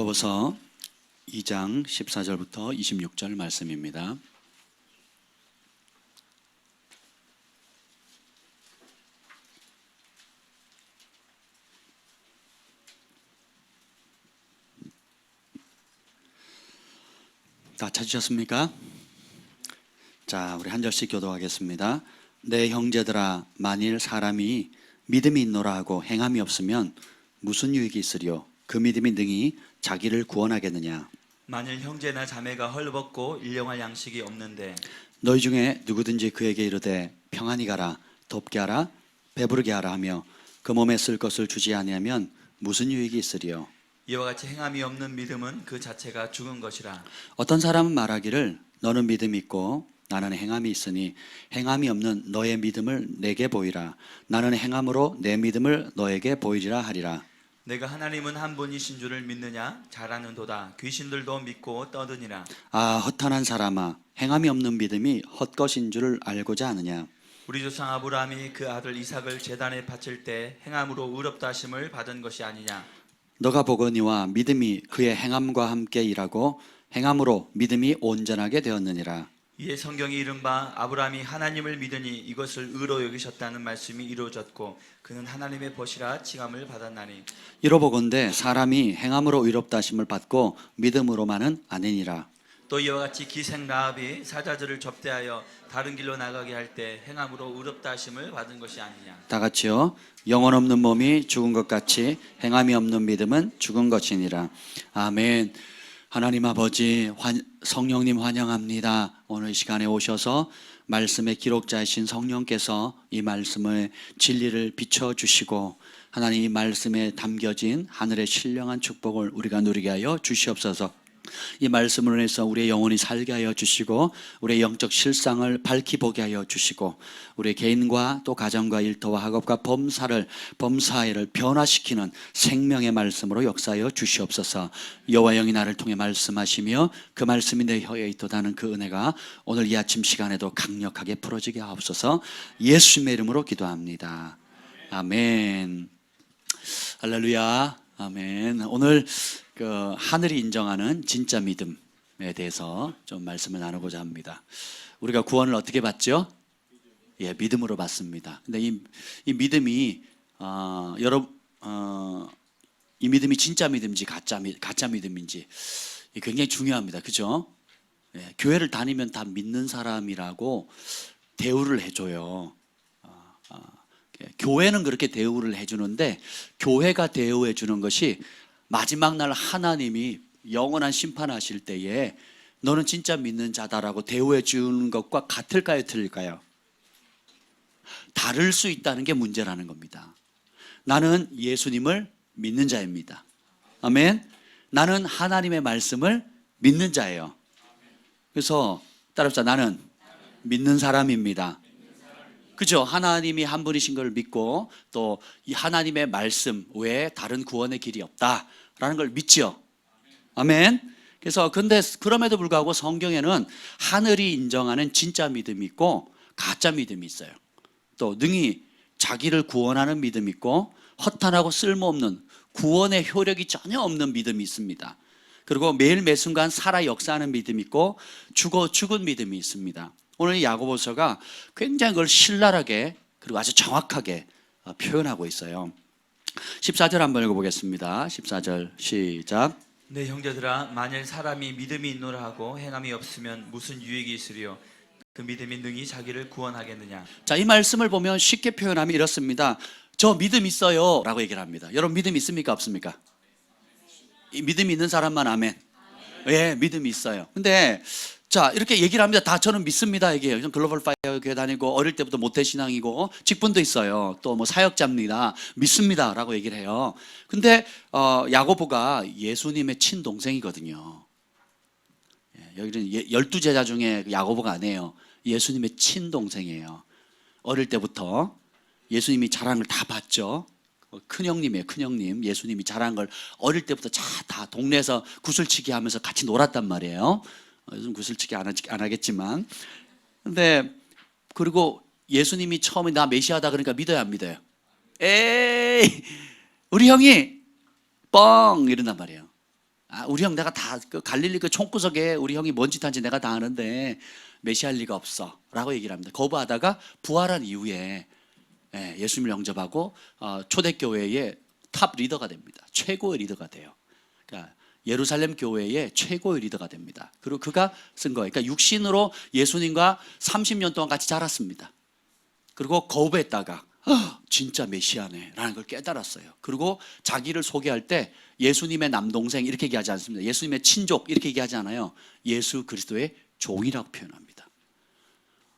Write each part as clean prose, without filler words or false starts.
야고보서 2장 14절부터 26절 말씀입니다. 다 찾으셨습니까? 자, 우리 한 절씩 교도하겠습니다. 내 형제들아, 만일 사람이 믿음이 있노라 하고 행함이 없으면 무슨 유익이 있으리요? 그 믿음이 능히 자기를 구원하겠느냐? 만일 형제나 자매가 헐벗고 일용할 양식이 없는데 너희 중에 누구든지 그에게 이르되 평안히 가라, 덥게 하라, 배부르게 하라 하며 그 몸에 쓸 것을 주지 아니하면 무슨 유익이 있으리요? 이와 같이 행함이 없는 믿음은 그 자체가 죽은 것이라. 어떤 사람은 말하기를 너는 믿음이 있고 나는 행함이 있으니 행함이 없는 너의 믿음을 내게 보이라. 나는 행함으로 내 믿음을 너에게 보이리라 하리라. 내가 하나님은 한 분이신 줄을 믿느냐? 잘하는도다. 귀신들도 믿고 떠드니라. 아, 허탄한 사람아, 행함이 없는 믿음이 헛것인 줄을 알고자 하느냐? 우리 조상 아브라함이 그 아들 이삭을 제단에 바칠 때 행함으로 의롭다 하심을 받은 것이 아니냐? 너가 보거니와 믿음이 그의 행함과 함께 일하고 행함으로 믿음이 온전하게 되었느니라. 이에 성경이 이른바 아브라함이 하나님을 믿으니 이것을 의로 여기셨다는 말씀이 이루어졌고 그는 하나님의 벗이라 칭함을 받았나니. 이로보건대 사람이 행함으로 의롭다 하심을 받고 믿음으로만은 아니니라. 또 이와 같이 기생 라합이 사자들을 접대하여 다른 길로 나가게 할 때 행함으로 의롭다 하심을 받은 것이 아니냐. 다 같이요. 영혼 없는 몸이 죽은 것 같이 행함이 없는 믿음은 죽은 것이니라. 아멘. 하나님 아버지, 성령님 환영합니다. 오늘 이 시간에 오셔서 말씀의 기록자이신 성령께서 이 말씀의 진리를 비춰주시고 하나님 이 말씀에 담겨진 하늘의 신령한 축복을 우리가 누리게 하여 주시옵소서. 이 말씀을 통해서 우리의 영혼이 살게 하여 주시고 우리의 영적 실상을 밝히 보게 하여 주시고 우리의 개인과 또 가정과 일터와 학업과 범사회를 변화시키는 생명의 말씀으로 역사하여 주시옵소서. 여호와 영이 나를 통해 말씀하시며 그 말씀이 내 혀에 있도다는 그 은혜가 오늘 이 아침 시간에도 강력하게 풀어지게 하옵소서. 예수님의 이름으로 기도합니다. 아멘. 할렐루야. 아멘. 오늘 하늘이 인정하는 진짜 믿음에 대해서 좀 말씀을 나누고자 합니다. 우리가 구원을 어떻게 받죠? 예, 믿음으로 받습니다. 근데 이 믿음이 이 믿음이 진짜 믿음인지 가짜 믿음인지 굉장히 중요합니다. 그죠? 예, 교회를 다니면 다 믿는 사람이라고 대우를 해줘요. 교회는 그렇게 대우를 해주는데 교회가 대우해 주는 것이 마지막 날 하나님이 영원한 심판하실 때에 너는 진짜 믿는 자다라고 대우해 주는 것과 같을까요? 틀릴까요? 다를 수 있다는 게 문제라는 겁니다. 나는 예수님을 믿는 자입니다. 아멘. 나는 하나님의 말씀을 믿는 자예요. 그래서 따라합시다. 나는 믿는 사람입니다. 그죠? 하나님이 한 분이신 걸 믿고 또 이 하나님의 말씀 외에 다른 구원의 길이 없다라는 걸 믿죠. 아멘. 그래서 근데 그럼에도 불구하고 성경에는 하늘이 인정하는 진짜 믿음이 있고 가짜 믿음이 있어요. 또 능히 자기를 구원하는 믿음이 있고 허탄하고 쓸모없는 구원의 효력이 전혀 없는 믿음이 있습니다. 그리고 매일 매순간 살아 역사하는 믿음이 있고 죽은 믿음이 있습니다. 오늘 야고보서가 굉장히 그걸 신랄하게 그리고 아주 정확하게 표현하고 있어요. 14절 한번 읽어보겠습니다. 14절 시작. 내 형제들아, 만일 사람이 믿음이 있노라 하고 행함이 없으면 무슨 유익이 있으리요? 그 믿음이 능히 자기를 구원하겠느냐. 자, 이 말씀을 보면 쉽게 표현하면 이렇습니다. 저 믿음 있어요 라고 얘기를 합니다. 여러분 믿음 있습니까? 없습니까? 이 믿음이 있는 사람만 아멘. 예, 믿음이 있어요. 근데 자, 이렇게 얘기를 합니다. 다 저는 믿습니다 얘기해요. 저는 글로벌 파이어 교회 다니고 어릴 때부터 모태신앙이고 직분도 있어요. 또 뭐 사역자입니다. 믿습니다 라고 얘기를 해요. 근데 야고보가 예수님의 친동생이거든요. 여기는 12제자 중에 야고보가 아니에요. 예수님의 친동생이에요. 어릴 때부터 예수님이 잘한 걸 다 봤죠. 큰형님이에요. 큰형님. 예수님이 잘한 걸 어릴 때부터 다 동네에서 구슬치기 하면서 같이 놀았단 말이에요. 요즘 구슬치기 안 하겠지만. 근데 그리고 예수님이 처음에 나 메시아다 그러니까 믿어요, 안 믿어요? 에이, 우리 형이 뻥 이런단 말이에요. 우리 형 내가 다 그 갈릴리 그 총구석에 우리 형이 뭔 짓 한지 내가 다 아는데 메시아일 리가 없어 라고 얘기를 합니다. 거부하다가 부활한 이후에 예수님을 영접하고 초대교회의 탑 리더가 됩니다. 최고의 리더가 돼요. 그러니까 예루살렘 교회의 최고의 리더가 됩니다. 그리고 그가 쓴 거예요. 그러니까 육신으로 예수님과 30년 동안 같이 자랐습니다. 그리고 거부했다가 진짜 메시아네 라는 걸 깨달았어요. 그리고 자기를 소개할 때 예수님의 남동생 이렇게 얘기하지 않습니다. 예수님의 친족 이렇게 얘기하지 않아요. 예수 그리스도의 종이라고 표현합니다.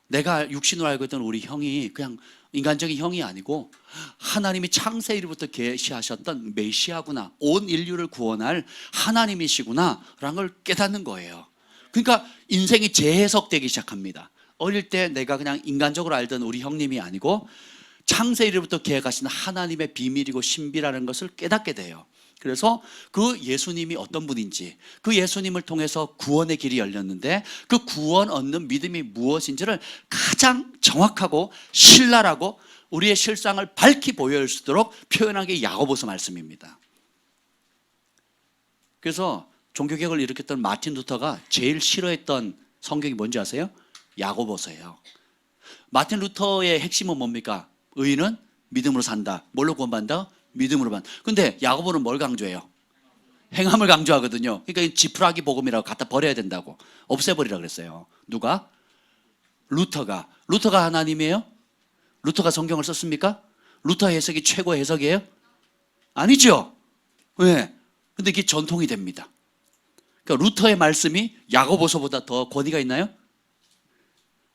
내가 육신으로 알고 있던 우리 형이 그냥 인간적인 형이 아니고 하나님이 창세 일부터 계시하셨던 메시아구나, 온 인류를 구원할 하나님이시구나 라는 걸 깨닫는 거예요. 그러니까 인생이 재해석되기 시작합니다. 어릴 때 내가 그냥 인간적으로 알던 우리 형님이 아니고 창세 일부터 계획하신 하나님의 비밀이고 신비라는 것을 깨닫게 돼요. 그래서 그 예수님이 어떤 분인지, 그 예수님을 통해서 구원의 길이 열렸는데 그 구원 얻는 믿음이 무엇인지를 가장 정확하고 신랄하고 우리의 실상을 밝히 보여줄 수 있도록 표현한 게 야고보서 말씀입니다. 그래서 종교개혁을 일으켰던 마틴 루터가 제일 싫어했던 성경이 뭔지 아세요? 야고보서예요. 마틴 루터의 핵심은 뭡니까? 의인은 믿음으로 산다. 뭘로 구원받는다? 믿음으로 받는다. 근데 야고보는 뭘 강조해요? 행함을 강조하거든요. 그러니까 지푸라기 복음이라고 갖다 버려야 된다고 없애버리라 그랬어요. 누가? 루터가 하나님이에요? 루터가 성경을 썼습니까? 루터 해석이 최고 해석이에요? 아니죠. 왜? 근데 이게 전통이 됩니다. 그러니까 루터의 말씀이 야고보서보다 더 권위가 있나요?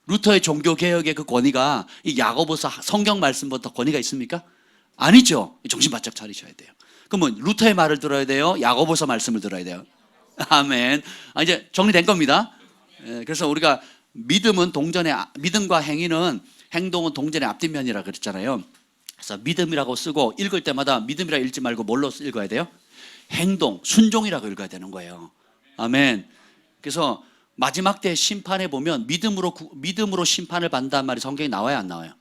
루터의 종교개혁의 그 권위가 이 야고보서 성경 말씀보다 더 권위가 있습니까? 아니죠. 정신 바짝 차리셔야 돼요. 그러면 루터의 말을 들어야 돼요? 야고보서 말씀을 들어야 돼요? 아멘. 이제 정리된 겁니다. 그래서 우리가 믿음과 행동은 동전의 앞뒷면이라 그랬잖아요. 그래서 믿음이라고 쓰고 읽을 때마다 믿음이라 읽지 말고 뭘로 읽어야 돼요? 행동, 순종이라고 읽어야 되는 거예요. 아멘. 그래서 마지막 때 심판에 보면 믿음으로 심판을 받는다는 말이 성경에 나와요, 안 나와요?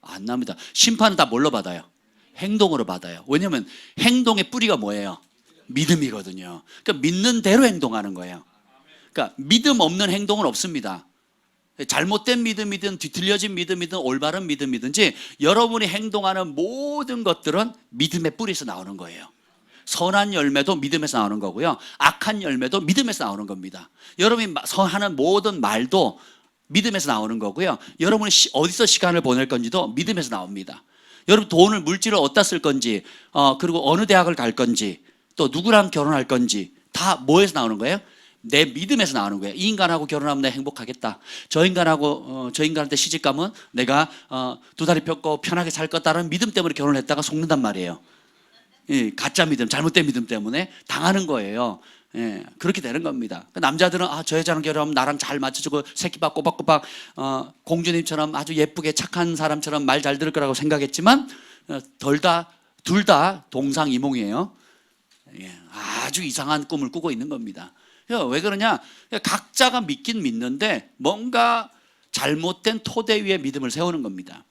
안 나옵니다. 심판은 다 뭘로 받아요? 행동으로 받아요. 왜냐하면 행동의 뿌리가 뭐예요? 믿음이거든요. 그러니까 믿는 대로 행동하는 거예요. 그러니까 믿음 없는 행동은 없습니다. 잘못된 믿음이든 뒤틀려진 믿음이든 올바른 믿음이든지 여러분이 행동하는 모든 것들은 믿음의 뿌리에서 나오는 거예요. 선한 열매도 믿음에서 나오는 거고요. 악한 열매도 믿음에서 나오는 겁니다. 여러분이 하는 모든 말도 믿음에서 나오는 거고요. 여러분이 어디서 시간을 보낼 건지도 믿음에서 나옵니다. 여러분 돈을 물질을 어디다 쓸 건지 그리고 어느 대학을 갈 건지 또 누구랑 결혼할 건지 다 뭐에서 나오는 거예요? 내 믿음에서 나오는 거예요. 이 인간하고 결혼하면 내가 행복하겠다. 저 인간한테 시집가면 내가 두 다리 펴고 편하게 살 거다라는 믿음 때문에 결혼을 했다가 속는단 말이에요. 가짜 믿음, 잘못된 믿음 때문에 당하는 거예요. 그렇게 되는 겁니다. 남자들은 저 여자랑 결혼하면 나랑 잘 맞춰주고 새끼밥 꼬박꼬박 공주님처럼 아주 예쁘게 착한 사람처럼 말 잘 들을 거라고 생각했지만 둘 다 동상이몽이에요. 아주 이상한 꿈을 꾸고 있는 겁니다. 왜 그러냐? 각자가 믿긴 믿는데 뭔가 잘못된 토대 위에 믿음을 세우는 겁니다.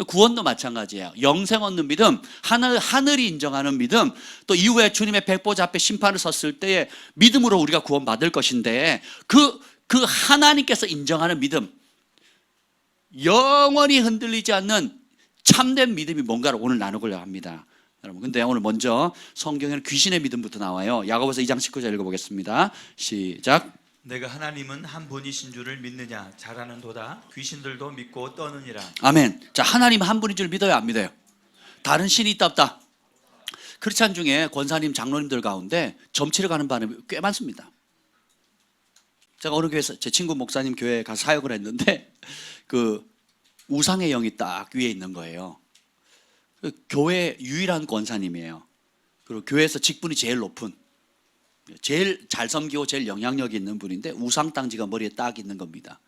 구원도 마찬가지예요. 영생 얻는 믿음, 하늘이 인정하는 믿음, 또 이후에 주님의 백보자 앞에 심판을 섰을 때에 믿음으로 우리가 구원받을 것인데 그 하나님께서 인정하는 믿음, 영원히 흔들리지 않는 참된 믿음이 뭔가를 오늘 나누고자 합니다. 여러분, 근데 오늘 먼저 성경에는 귀신의 믿음부터 나와요. 야고보서 2장 19절 읽어보겠습니다. 시작. 내가 하나님은 한 분이신 줄을 믿느냐? 잘하는도다. 귀신들도 믿고 떠느니라. 아멘. 자, 하나님 한 분인 줄 믿어요, 안 믿어요? 다른 신이 있다 없다? 크리스찬 중에 권사님, 장로님들 가운데 점치러 가는 바람이 꽤 많습니다. 제가 어느 교회에서 제 친구 목사님 교회에 가서 사역을 했는데 그 우상의 영이 딱 위에 있는 거예요. 교회 유일한 권사님이에요. 그리고 교회에서 직분이 제일 높은, 제일 잘 섬기고 제일 영향력이 있는 분인데 우상 땅지가 머리에 딱 있는 겁니다.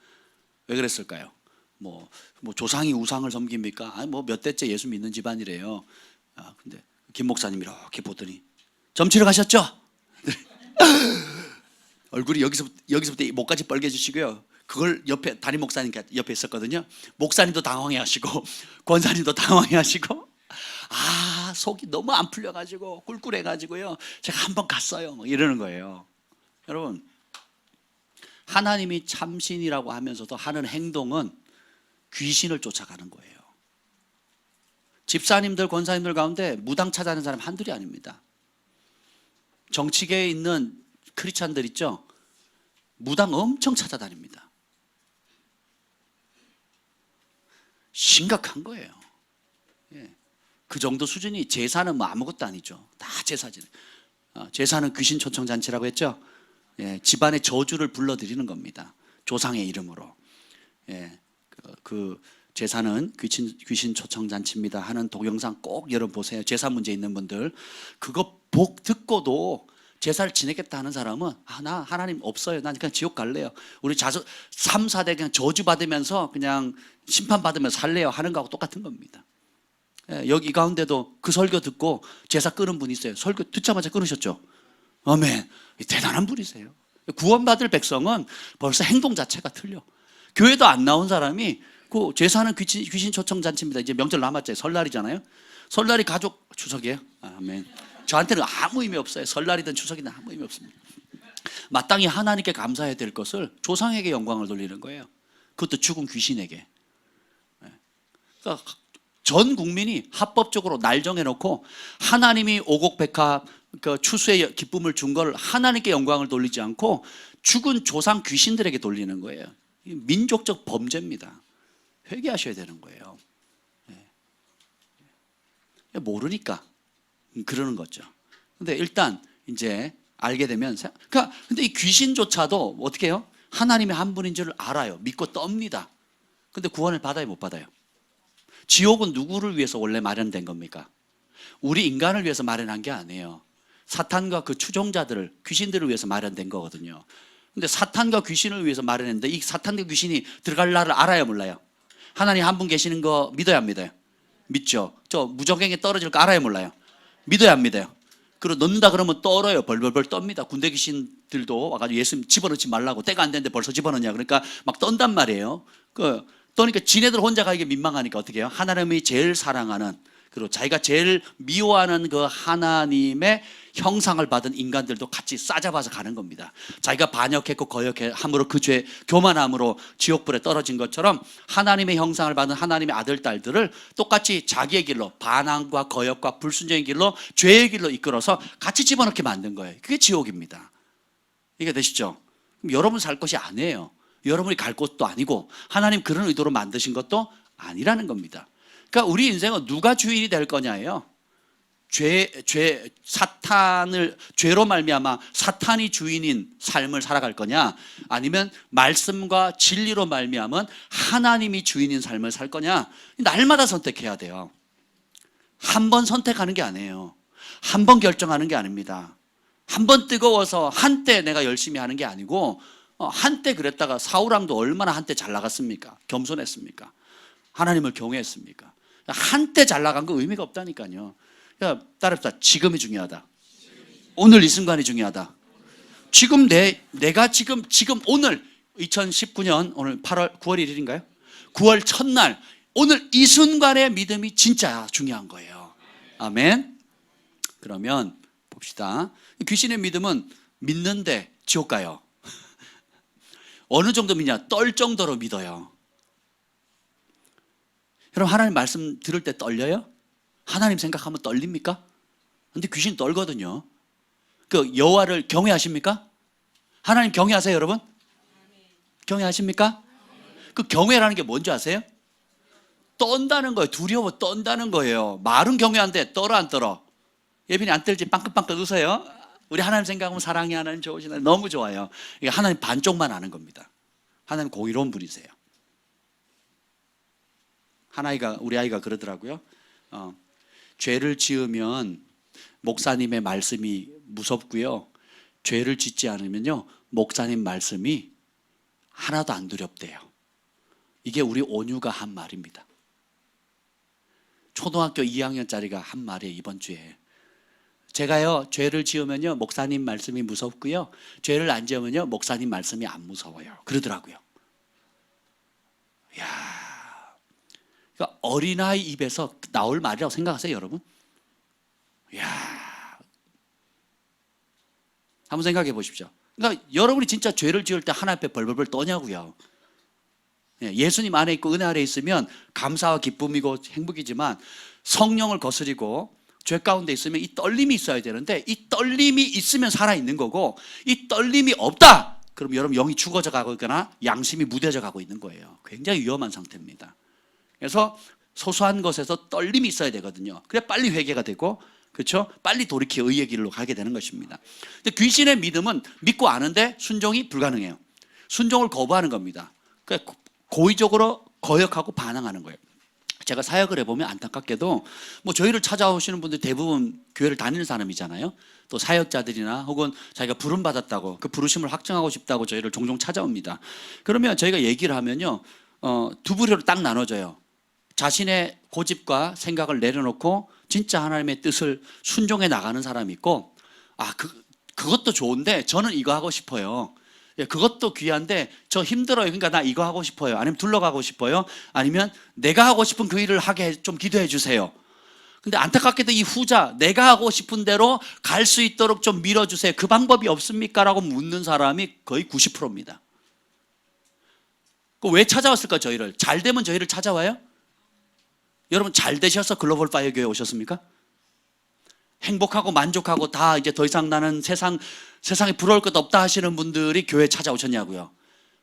왜 그랬을까요? 뭐 조상이 우상을 섬깁니까? 아니 몇 대째 예수 믿는 집안이래요. 근데 김 목사님이 이렇게 보더니 점치러 가셨죠? 얼굴이 여기서부터 목까지 빨개지시고요. 그걸 옆에 담임 목사님 옆에 있었거든요. 목사님도 당황해하시고 권사님도 당황해하시고 속이 너무 안 풀려가지고 꿀꿀해가지고요. 제가 한번 갔어요. 막 이러는 거예요. 여러분, 하나님이 참신이라고 하면서도 하는 행동은 귀신을 쫓아가는 거예요. 집사님들, 권사님들 가운데 무당 찾아가는 사람 한둘이 아닙니다. 정치계에 있는 크리스찬들 있죠? 무당 엄청 찾아다닙니다. 심각한 거예요. 예. 그 정도 수준이. 제사는 뭐 아무것도 아니죠. 다 제사지. 제사는 귀신 초청 잔치라고 했죠. 예. 집안의 저주를 불러들이는 겁니다. 조상의 이름으로. 예. 그 제사는 귀신 초청 잔치입니다 하는 동영상 꼭 열어보세요. 제사 문제 있는 분들. 그거 복 듣고도 제사를 지내겠다 하는 사람은 나 하나님 없어요. 난 그냥 지옥 갈래요. 우리 3, 4대 그냥 저주받으면서 그냥 심판받으면서 살래요 하는 거하고 똑같은 겁니다. 여기 이 가운데도 그 설교 듣고 제사 끊은 분이 있어요. 설교 듣자마자 끊으셨죠? 아멘. 대단한 분이세요. 구원받을 백성은 벌써 행동 자체가 틀려. 교회도 안 나온 사람이 그 제사는 귀신 초청 잔치입니다. 이제 명절 남았잖아요. 설날이잖아요. 설날이 가족 추석이에요. 아멘. 저한테는 아무 의미 없어요. 설날이든 추석이든 아무 의미 없습니다. 마땅히 하나님께 감사해야 될 것을 조상에게 영광을 돌리는 거예요. 그것도 죽은 귀신에게. 그러니까 전 국민이 합법적으로 날 정해놓고 하나님이 오곡백합 그 추수의 기쁨을 준 걸 하나님께 영광을 돌리지 않고 죽은 조상 귀신들에게 돌리는 거예요. 민족적 범죄입니다. 회개하셔야 되는 거예요. 모르니까 그러는 거죠. 근데 일단 이제 알게 되면, 그러니까 근데 이 귀신조차도 어떻게 해요? 하나님의 한 분인 줄 알아요. 믿고 떱니다. 근데 구원을 받아요, 못 받아요? 지옥은 누구를 위해서 원래 마련된 겁니까? 우리 인간을 위해서 마련한 게 아니에요. 사탄과 그 추종자들을, 귀신들을 위해서 마련된 거거든요. 근데 사탄과 귀신을 위해서 마련했는데 이 사탄과 귀신이 들어갈 날을 알아요, 몰라요? 하나님 한 분 계시는 거 믿어야 안 믿어요? 믿죠. 저 무적행에 떨어질 거 알아요, 몰라요? 믿어야 안 믿어요? 그리고 넣는다 그러면 떨어요. 벌벌벌 떱니다. 군대 귀신들도 와가지고 예수님 집어넣지 말라고, 때가 안 됐는데 벌써 집어넣냐 그러니까 막 떤단 말이에요. 떠니까 지네들 혼자 가기가 민망하니까 어떻게 해요? 하나님이 제일 사랑하는, 그리고 자기가 제일 미워하는 그 하나님의 형상을 받은 인간들도 같이 싸잡아서 가는 겁니다. 자기가 반역했고 거역함으로 그 죄 교만함으로 지옥불에 떨어진 것처럼 하나님의 형상을 받은 하나님의 아들 딸들을 똑같이 자기의 길로, 반항과 거역과 불순종의 길로, 죄의 길로 이끌어서 같이 집어넣게 만든 거예요. 그게 지옥입니다. 이게 되시죠? 그럼 여러분 살 것이 아니에요. 여러분이 갈 곳도 아니고 하나님 그런 의도로 만드신 것도 아니라는 겁니다. 그러니까 우리 인생은 누가 주인이 될 거냐예요. 죄로 말미암아 사탄이 주인인 삶을 살아갈 거냐, 아니면 말씀과 진리로 말미암은 하나님이 주인인 삶을 살 거냐. 날마다 선택해야 돼요. 한 번 선택하는 게 아니에요. 한 번 결정하는 게 아닙니다. 한 번 뜨거워서 한때 내가 열심히 하는 게 아니고, 한때 그랬다가 사울왕도 얼마나 한때 잘 나갔습니까? 겸손했습니까? 하나님을 경외했습니까? 한때 잘 나간 거 의미가 없다니까요. 따라합시다. 지금이 중요하다. 오늘 이 순간이 중요하다. 지금 내가 지금 오늘 2019년 오늘 9월 1일인가요? 9월 첫날 오늘 이 순간의 믿음이 진짜 중요한 거예요. 아멘. 그러면 봅시다. 귀신의 믿음은 믿는데 지옥 가요. 어느 정도 믿냐? 떨 정도로 믿어요. 여러분, 하나님 말씀 들을 때 떨려요? 하나님 생각하면 떨립니까? 근데 귀신 떨거든요. 그 여호와를 경외하십니까? 하나님 경외하세요, 여러분? 경외하십니까? 그 경외라는 게 뭔지 아세요? 떤다는 거예요. 두려워 떤다는 거예요. 말은 경외한데 떨어 안 떨어? 예빈이 안 떨지? 빵긋빵긋 웃어요. 우리 하나님 생각하면 사랑이 하나님 좋으시나요? 너무 좋아요. 이게 하나님 반쪽만 아는 겁니다. 하나님 공의로운 분이세요. 우리 아이가 그러더라고요. 죄를 지으면 목사님의 말씀이 무섭고요. 죄를 짓지 않으면요, 목사님 말씀이 하나도 안 두렵대요. 이게 우리 온유가 한 말입니다. 초등학교 2학년짜리가 한 말이에요, 이번 주에. 제가요, 죄를 지으면요, 목사님 말씀이 무섭고요. 죄를 안 지으면요, 목사님 말씀이 안 무서워요. 그러더라고요. 이야. 그러니까 어린아이 입에서 나올 말이라고 생각하세요, 여러분? 이야. 한번 생각해 보십시오. 그러니까 여러분이 진짜 죄를 지을 때 하나님 앞에 벌벌벌 떠냐고요. 예수님 안에 있고 은혜 아래 있으면 감사와 기쁨이고 행복이지만 성령을 거스리고 죄 가운데 있으면 이 떨림이 있어야 되는데 이 떨림이 있으면 살아있는 거고 이 떨림이 없다 그럼 여러분 영이 죽어져 가고 있거나 양심이 무뎌져 가고 있는 거예요. 굉장히 위험한 상태입니다. 그래서 소소한 것에서 떨림이 있어야 되거든요. 그래 빨리 회개가 되고 그렇죠? 빨리 돌이켜 의의 길로 가게 되는 것입니다. 근데 귀신의 믿음은 믿고 아는데 순종이 불가능해요. 순종을 거부하는 겁니다. 그러니까 고의적으로 거역하고 반항하는 거예요. 제가 사역을 해보면 안타깝게도 뭐 저희를 찾아오시는 분들 대부분 교회를 다니는 사람이잖아요. 또 사역자들이나 혹은 자기가 부름 받았다고 그 부르심을 확증하고 싶다고 저희를 종종 찾아옵니다. 그러면 저희가 얘기를 하면요, 두 부류로 딱 나눠져요. 자신의 고집과 생각을 내려놓고 진짜 하나님의 뜻을 순종해 나가는 사람이 있고, 그것도 좋은데 저는 이거 하고 싶어요. 그것도 귀한데 저 힘들어요. 그러니까 나 이거 하고 싶어요. 아니면 둘러가고 싶어요. 아니면 내가 하고 싶은 그 일을 하게 좀 기도해 주세요. 근데 안타깝게도 이 후자, 내가 하고 싶은 대로 갈 수 있도록 좀 밀어주세요. 그 방법이 없습니까? 라고 묻는 사람이 거의 90%입니다. 왜 찾아왔을까 저희를? 잘 되면 저희를 찾아와요? 여러분 잘 되셔서 글로벌 파이어 교회 오셨습니까? 행복하고 만족하고 다 이제 더 이상 나는 세상에 부러울 것 없다 하시는 분들이 교회에 찾아오셨냐고요.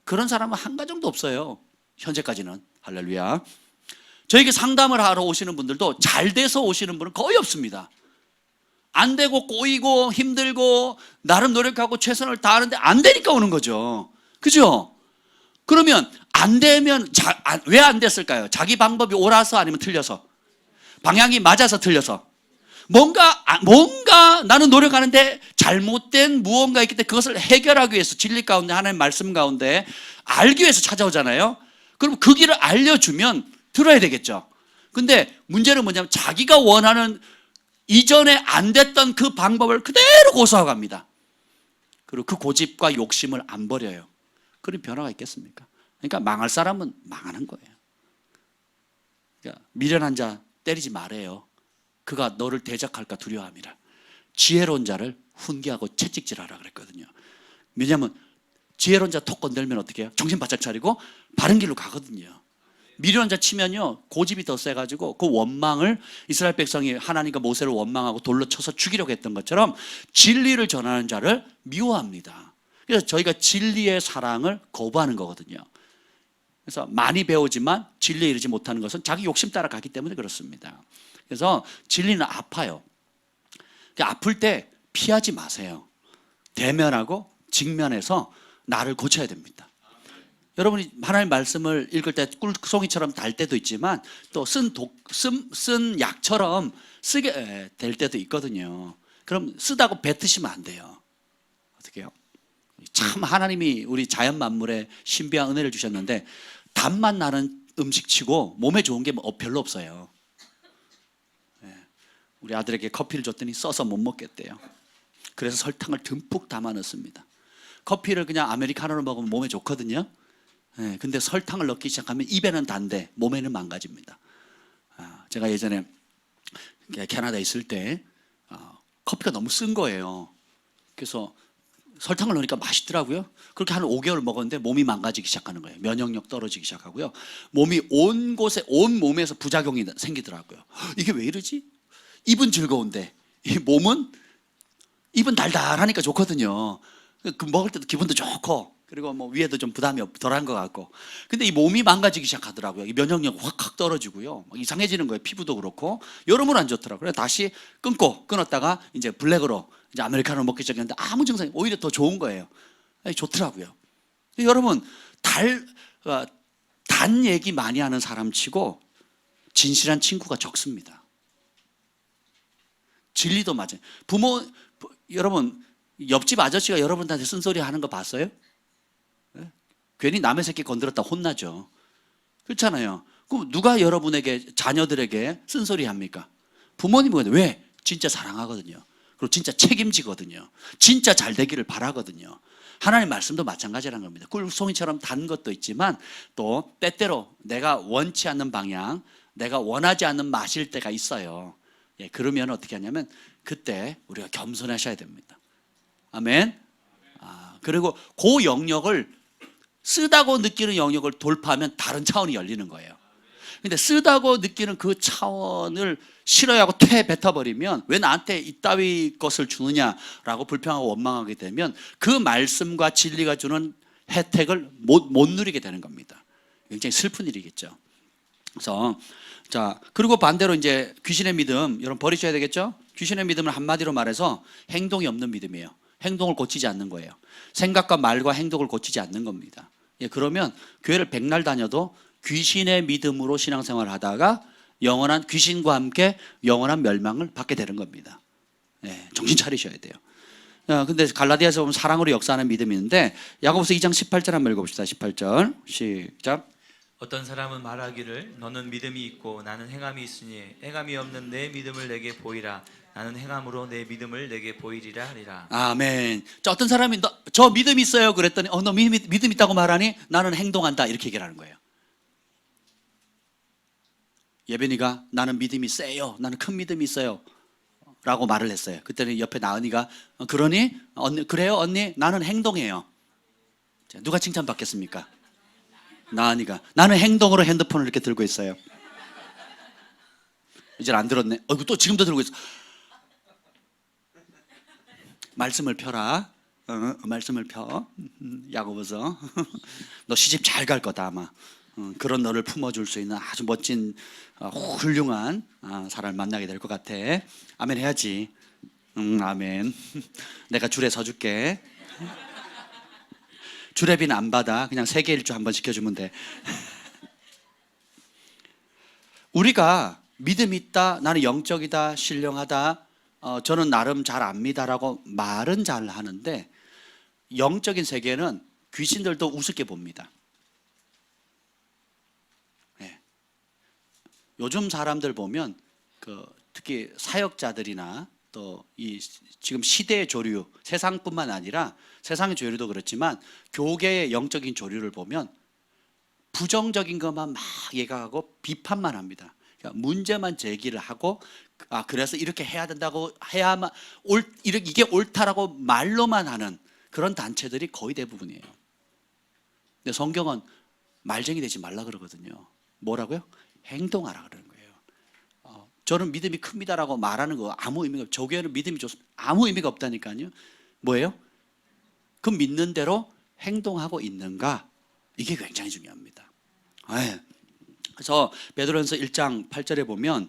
그런 사람은 한 가정도 없어요. 현재까지는. 할렐루야. 저에게 상담을 하러 오시는 분들도 잘 돼서 오시는 분은 거의 없습니다. 안 되고 꼬이고 힘들고 나름 노력하고 최선을 다하는데 안 되니까 오는 거죠. 그죠? 그러면 안 되면 왜 안 됐을까요? 자기 방법이 옳아서 아니면 틀려서? 방향이 맞아서 틀려서? 뭔가 나는 노력하는데 잘못된 무언가 있기 때문에 그것을 해결하기 위해서 진리 가운데 하나님의 말씀 가운데 알기 위해서 찾아오잖아요. 그럼 그 길을 알려주면 들어야 되겠죠. 근데 문제는 뭐냐면 자기가 원하는 이전에 안 됐던 그 방법을 그대로 고수하고 갑니다. 그리고 그 고집과 욕심을 안 버려요. 그런 변화가 있겠습니까? 그러니까 망할 사람은 망하는 거예요. 그러니까 미련한 자 때리지 말아요. 그가 너를 대적할까 두려워함이라. 지혜로운 자를 훈계하고 채찍질하라 그랬거든요. 왜냐하면 지혜로운 자 톡 건들면 어떻게 해요? 정신 바짝 차리고 바른 길로 가거든요. 미련한 자 치면요 고집이 더 세가지고 그 원망을 이스라엘 백성이 하나님과 모세를 원망하고 돌로 쳐서 죽이려고 했던 것처럼 진리를 전하는 자를 미워합니다. 그래서 저희가 진리의 사랑을 거부하는 거거든요. 그래서 많이 배우지만 진리에 이르지 못하는 것은 자기 욕심 따라 가기 때문에 그렇습니다. 그래서 진리는 아파요. 아플 때 피하지 마세요. 대면하고 직면해서 나를 고쳐야 됩니다. 여러분이 하나님의 말씀을 읽을 때 꿀송이처럼 달 때도 있지만 또 쓴 약처럼 쓰게 될 때도 있거든요. 그럼 쓰다고 뱉으시면 안 돼요. 어떻게 해요? 참 하나님이 우리 자연 만물에 신비한 은혜를 주셨는데 단맛 나는 음식치고 몸에 좋은 게 별로 없어요. 우리 아들에게 커피를 줬더니 써서 못 먹겠대요. 그래서 설탕을 듬뿍 담아 넣습니다. 커피를 그냥 아메리카노로 먹으면 몸에 좋거든요. 근데 설탕을 넣기 시작하면 입에는 단데 몸에는 망가집니다. 제가 예전에 캐나다에 있을 때 커피가 너무 쓴 거예요. 그래서 설탕을 넣으니까 맛있더라고요. 그렇게 한 5개월 먹었는데 몸이 망가지기 시작하는 거예요. 면역력 떨어지기 시작하고요. 몸이 온 몸에서 부작용이 생기더라고요. 이게 왜 이러지? 입은 즐거운데 이 몸은 입은 달달하니까 좋거든요. 그 먹을 때도 기분도 좋고 그리고 뭐 위에도 좀 부담이 덜한 것 같고. 근데 이 몸이 망가지기 시작하더라고요. 이 면역력 확 떨어지고요. 이상해지는 거예요. 피부도 그렇고 여러모로 안 좋더라고요. 그래서 다시 끊었다가 이제 블랙으로 이제 아메리카노 먹기 시작했는데 아무 증상이 오히려 더 좋은 거예요. 좋더라고요. 여러분 단 얘기 많이 하는 사람치고 진실한 친구가 적습니다. 진리도 맞아요. 여러분 옆집 아저씨가 여러분한테 쓴소리 하는 거 봤어요? 네? 괜히 남의 새끼 건드렸다 혼나죠. 그렇잖아요. 그럼 누가 여러분에게 자녀들에게 쓴소리 합니까? 부모님은 왜? 진짜 사랑하거든요. 그리고 진짜 책임지거든요. 진짜 잘 되기를 바라거든요. 하나님 말씀도 마찬가지라는 겁니다. 꿀송이처럼 단 것도 있지만 또 때때로 내가 원치 않는 방향, 내가 원하지 않는 맛일 때가 있어요. 그러면 어떻게 하냐면 그때 우리가 겸손하셔야 됩니다. 아멘. 그리고 그 영역을 쓰다고 느끼는 영역을 돌파하면 다른 차원이 열리는 거예요. 근데 쓰다고 느끼는 그 차원을 싫어하고 뱉어버리면 왜 나한테 이따위 것을 주느냐라고 불평하고 원망하게 되면 그 말씀과 진리가 주는 혜택을 못 누리게 되는 겁니다. 굉장히 슬픈 일이겠죠. 그래서 자, 그리고 반대로 이제 귀신의 믿음 여러분 버리셔야 되겠죠? 귀신의 믿음은 한마디로 말해서 행동이 없는 믿음이에요. 행동을 고치지 않는 거예요. 생각과 말과 행동을 고치지 않는 겁니다. 예, 그러면 교회를 백날 다녀도 귀신의 믿음으로 신앙생활을 하다가 영원한 귀신과 함께 영원한 멸망을 받게 되는 겁니다. 예, 정신 차리셔야 돼요. 근데 갈라디아서 보면 사랑으로 역사하는 믿음이 있는데 야고보서 2장 18절 한번 읽어봅시다. 18절 시작. 어떤 사람은 말하기를 너는 믿음이 있고 나는 행함이 있으니 행함이 없는 내 믿음을 내게 보이라. 나는 행함으로 내 믿음을 내게 보이리라 하리라. 아멘. 자, 어떤 사람이 저 믿음 있어요 그랬더니 너 믿음 있다고 말하니 나는 행동한다 이렇게 얘기를 하는 거예요. 예빈이가 나는 믿음이 세요. 나는 큰 믿음이 있어요. 라고 말을 했어요. 그때는 옆에 나은이가 그러니? 언니, 그래요 언니? 나는 행동해요. 자, 누가 칭찬받겠습니까? 나은이가. 나는 행동으로 핸드폰을 이렇게 들고 있어요. 이제 안 들었네. 또 지금도 들고 있어. 말씀을 펴라. 말씀을 펴. 야고보서. 너 시집 잘 갈 거다 아마. 그런 너를 품어줄 수 있는 아주 멋진 훌륭한 사람을 만나게 될 것 같아. 아멘 해야지. 아멘. 내가 줄에 서줄게. 주례비는 안 받아. 그냥 세계 일주 한번 시켜주면 돼. 우리가 믿음 있다, 나는 영적이다, 신령하다, 저는 나름 잘 압니다라고 말은 잘 하는데 영적인 세계는 귀신들도 우습게 봅니다. 네. 요즘 사람들 보면 특히 사역자들이나 또 이 지금 시대의 조류, 세상뿐만 아니라 세상의 조류도 그렇지만 교계의 영적인 조류를 보면 부정적인 것만 막 얘기하고 비판만 합니다. 그러니까 문제만 제기를 하고 그래서 이렇게 해야 된다고 해야만 이게 옳다라고 말로만 하는 그런 단체들이 거의 대부분이에요. 근데 성경은 말쟁이 되지 말라 그러거든요. 뭐라고요? 행동하라 그러는 거예요. 저는 믿음이 큽니다라고 말하는 거 아무 의미가 없어요. 교회는 믿음이 좋습니다. 아무 의미가 없다니까요. 뭐예요? 그 믿는 대로 행동하고 있는가? 이게 굉장히 중요합니다. 네. 그래서 베드로전서 1장 8절에 보면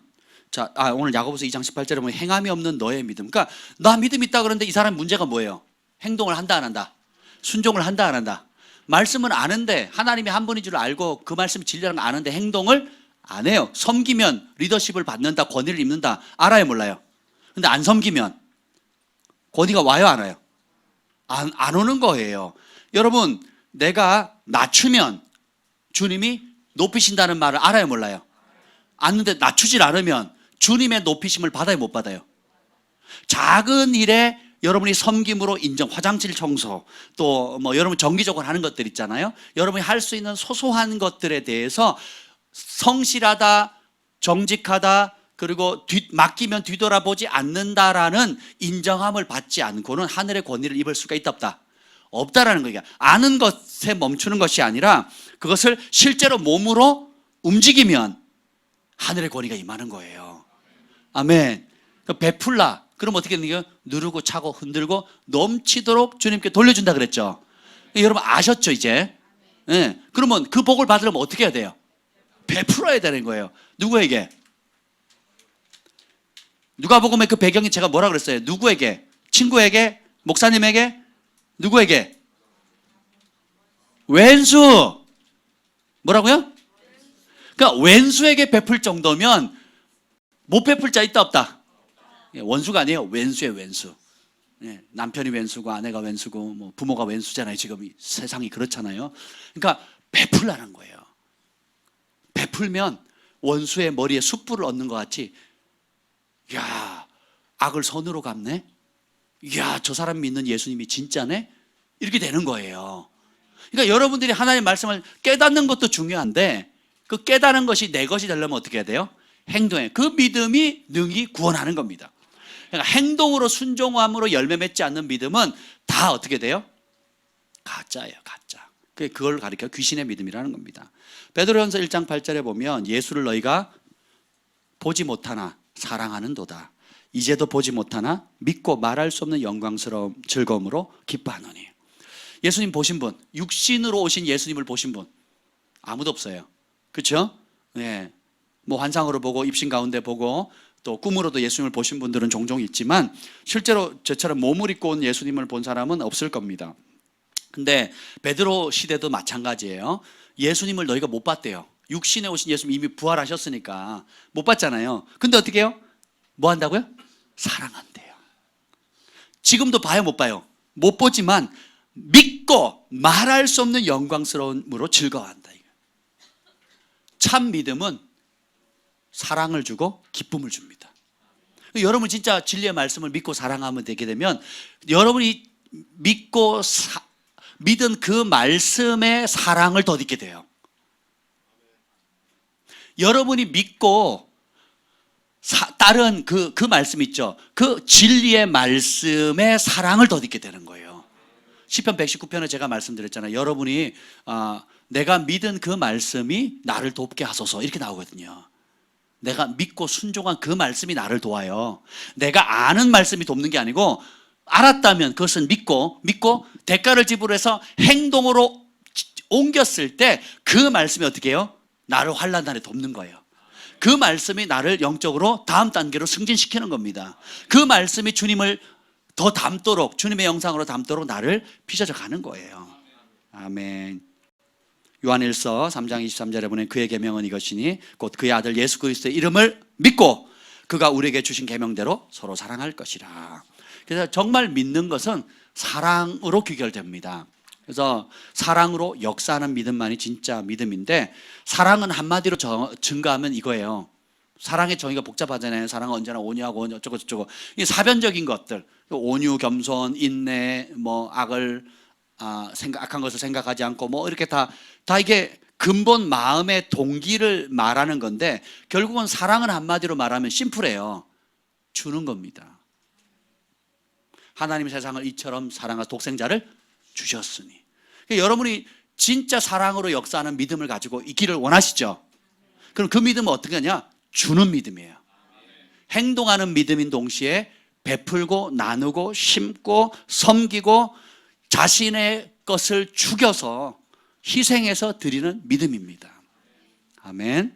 오늘 야고보서 2장 18절에 보면 행함이 없는 너의 믿음. 그러니까 나 믿음 있다 그러는데 이 사람 문제가 뭐예요? 행동을 한다 안 한다? 순종을 한다 안 한다? 말씀은 아는데 하나님이 한 분인 줄 알고 그 말씀이 진리라는 걸 아는데 행동을 안 해요. 섬기면 리더십을 받는다, 권위를 입는다. 알아요, 몰라요? 근데 안 섬기면 권위가 와요, 안 와요? 안 오는 거예요. 여러분, 내가 낮추면 주님이 높이신다는 말을 알아요, 몰라요? 아는데 낮추질 않으면 주님의 높이심을 받아요, 못 받아요? 작은 일에 여러분이 섬김으로 인정, 화장실 청소, 또 여러분 정기적으로 하는 것들 있잖아요. 여러분이 할 수 있는 소소한 것들에 대해서 성실하다, 정직하다, 그리고 맡기면 뒤돌아보지 않는다라는 인정함을 받지 않고는 하늘의 권위를 입을 수가 있다 없다? 없다라는 거예요. 아는 것에 멈추는 것이 아니라 그것을 실제로 몸으로 움직이면 하늘의 권위가 임하는 거예요. 아멘. 베풀라. 그럼 어떻게 되는 거예요? 누르고 차고 흔들고 넘치도록 주님께 돌려준다 그랬죠. 여러분 아셨죠 이제? 네. 그러면 그 복을 받으려면 어떻게 해야 돼요? 베풀어야 되는 거예요. 누구에게? 누가복음의 그 배경이 제가 뭐라 그랬어요? 누구에게? 친구에게? 목사님에게? 누구에게? 왼수. 뭐라고요? 그러니까 왼수에게 베풀 정도면 못 베풀 자 있다 없다? 원수가 아니에요. 왼수예요, 왼수. 남편이 왼수고 아내가 왼수고 부모가 왼수잖아요. 지금 세상이 그렇잖아요. 그러니까 베풀라는 거예요. 베풀면 원수의 머리에 숯불을 얻는 것 같이, 야, 악을 선으로 갚네? 야, 저 사람 믿는 예수님이 진짜네? 이렇게 되는 거예요. 그러니까 여러분들이 하나님의 말씀을 깨닫는 것도 중요한데 그 깨닫는 것이 내 것이 되려면 어떻게 해야 돼요? 행동해. 그 믿음이 능히 구원하는 겁니다. 그러니까 행동으로 순종함으로 열매 맺지 않는 믿음은 다 어떻게 돼요? 가짜예요, 가짜. 그걸 가리켜 귀신의 믿음이라는 겁니다. 베드로전서 1장 8절에 보면 예수를 너희가 보지 못하나 사랑하는도다. 이제도 보지 못하나 믿고 말할 수 없는 영광스러움 즐거움으로 기뻐하노니. 예수님 보신 분, 육신으로 오신 예수님을 보신 분 아무도 없어요. 그렇죠? 네. 뭐 환상으로 보고 입신 가운데 보고 또 꿈으로도 예수님을 보신 분들은 종종 있지만 실제로 저처럼 몸을 입고 온 예수님을 본 사람은 없을 겁니다. 근데 베드로 시대도 마찬가지예요. 예수님을 너희가 못 봤대요. 육신에 오신 예수님 이미 부활하셨으니까 못 봤잖아요. 근데 어떻게 해요? 뭐 한다고요? 사랑한대요. 지금도 봐요, 못 봐요? 못 보지만 믿고 말할 수 없는 영광스러움으로 즐거워한다. 참 믿음은 사랑을 주고 기쁨을 줍니다. 여러분 진짜 진리의 말씀을 믿고 사랑하면 되게 되면 여러분이 믿고 믿은 그 말씀의 사랑을 덧입게 돼요. 여러분이 믿고 따른 그 말씀 있죠. 그 진리의 말씀의 사랑을 덧입게 되는 거예요. 시편 119편에 제가 말씀드렸잖아요. 여러분이 내가 믿은 그 말씀이 나를 돕게 하소서 이렇게 나오거든요. 내가 믿고 순종한 그 말씀이 나를 도와요. 내가 아는 말씀이 돕는 게 아니고 알았다면 그것은 믿고 대가를 지불해서 행동으로 옮겼을 때 그 말씀이 어떻게 해요? 나를 환난날에 돕는 거예요. 그 말씀이 나를 영적으로 다음 단계로 승진시키는 겁니다. 그 말씀이 주님을 더 닮도록 주님의 영상으로 닮도록 나를 빚어져 가는 거예요. 아멘. 요한일서 3장 23절에 보면 그의 계명은 이것이니 곧 그의 아들 예수 그리스도의 이름을 믿고 그가 우리에게 주신 계명대로 서로 사랑할 것이라. 그래서 정말 믿는 것은 사랑으로 귀결됩니다. 그래서 사랑으로 역사하는 믿음만이 진짜 믿음인데 사랑은 한마디로 증가하면 이거예요. 사랑의 정의가 복잡하잖아요. 사랑은 언제나 온유하고 어쩌고 저쩌고 이 사변적인 것들 온유, 겸손, 인내, 뭐 악한 것을 생각하지 않고 뭐 이렇게 다 이게 근본 마음의 동기를 말하는 건데 결국은 사랑은 한마디로 말하면 심플해요. 주는 겁니다. 하나님 세상을 이처럼 사랑하사 독생자를 주셨으니. 그러니까 여러분이 진짜 사랑으로 역사하는 믿음을 가지고 있기를 원하시죠? 그럼 그 믿음은 어떻게 하냐? 주는 믿음이에요. 행동하는 믿음인 동시에 베풀고 나누고 심고 섬기고 자신의 것을 죽여서 희생해서 드리는 믿음입니다. 아멘.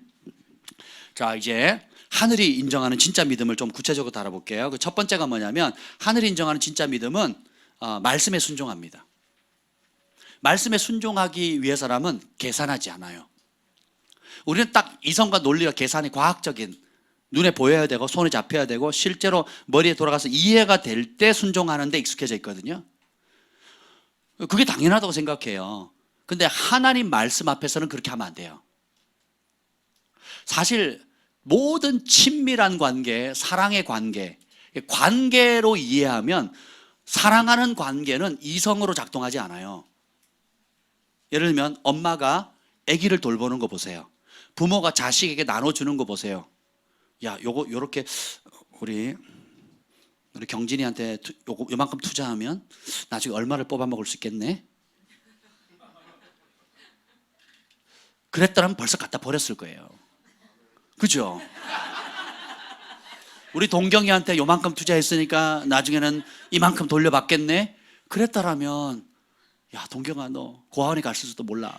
자, 이제 하늘이 인정하는 진짜 믿음을 좀 구체적으로 다뤄볼게요. 그 첫 번째가 뭐냐면 하늘이 인정하는 진짜 믿음은 말씀에 순종합니다. 말씀에 순종하기 위해서라면 계산하지 않아요. 우리는 딱 이성과 논리와 계산이 과학적인 눈에 보여야 되고 손에 잡혀야 되고 실제로 머리에 돌아가서 이해가 될 때 순종하는 데 익숙해져 있거든요. 그게 당연하다고 생각해요. 근데 하나님 말씀 앞에서는 그렇게 하면 안 돼요. 사실 모든 친밀한 관계, 사랑의 관계로 이해하면 사랑하는 관계는 이성으로 작동하지 않아요. 예를 들면 엄마가 아기를 돌보는 거 보세요. 부모가 자식에게 나눠주는 거 보세요. 야, 요렇게 우리 경진이한테 요만큼 투자하면 나중에 얼마를 뽑아 먹을 수 있겠네? 그랬더라면 벌써 갖다 버렸을 거예요. 그죠? 우리 동경이한테 요만큼 투자했으니까 나중에는 이만큼 돌려받겠네? 그랬더라면 야, 동경아, 너 고아원에 갔을지도 몰라.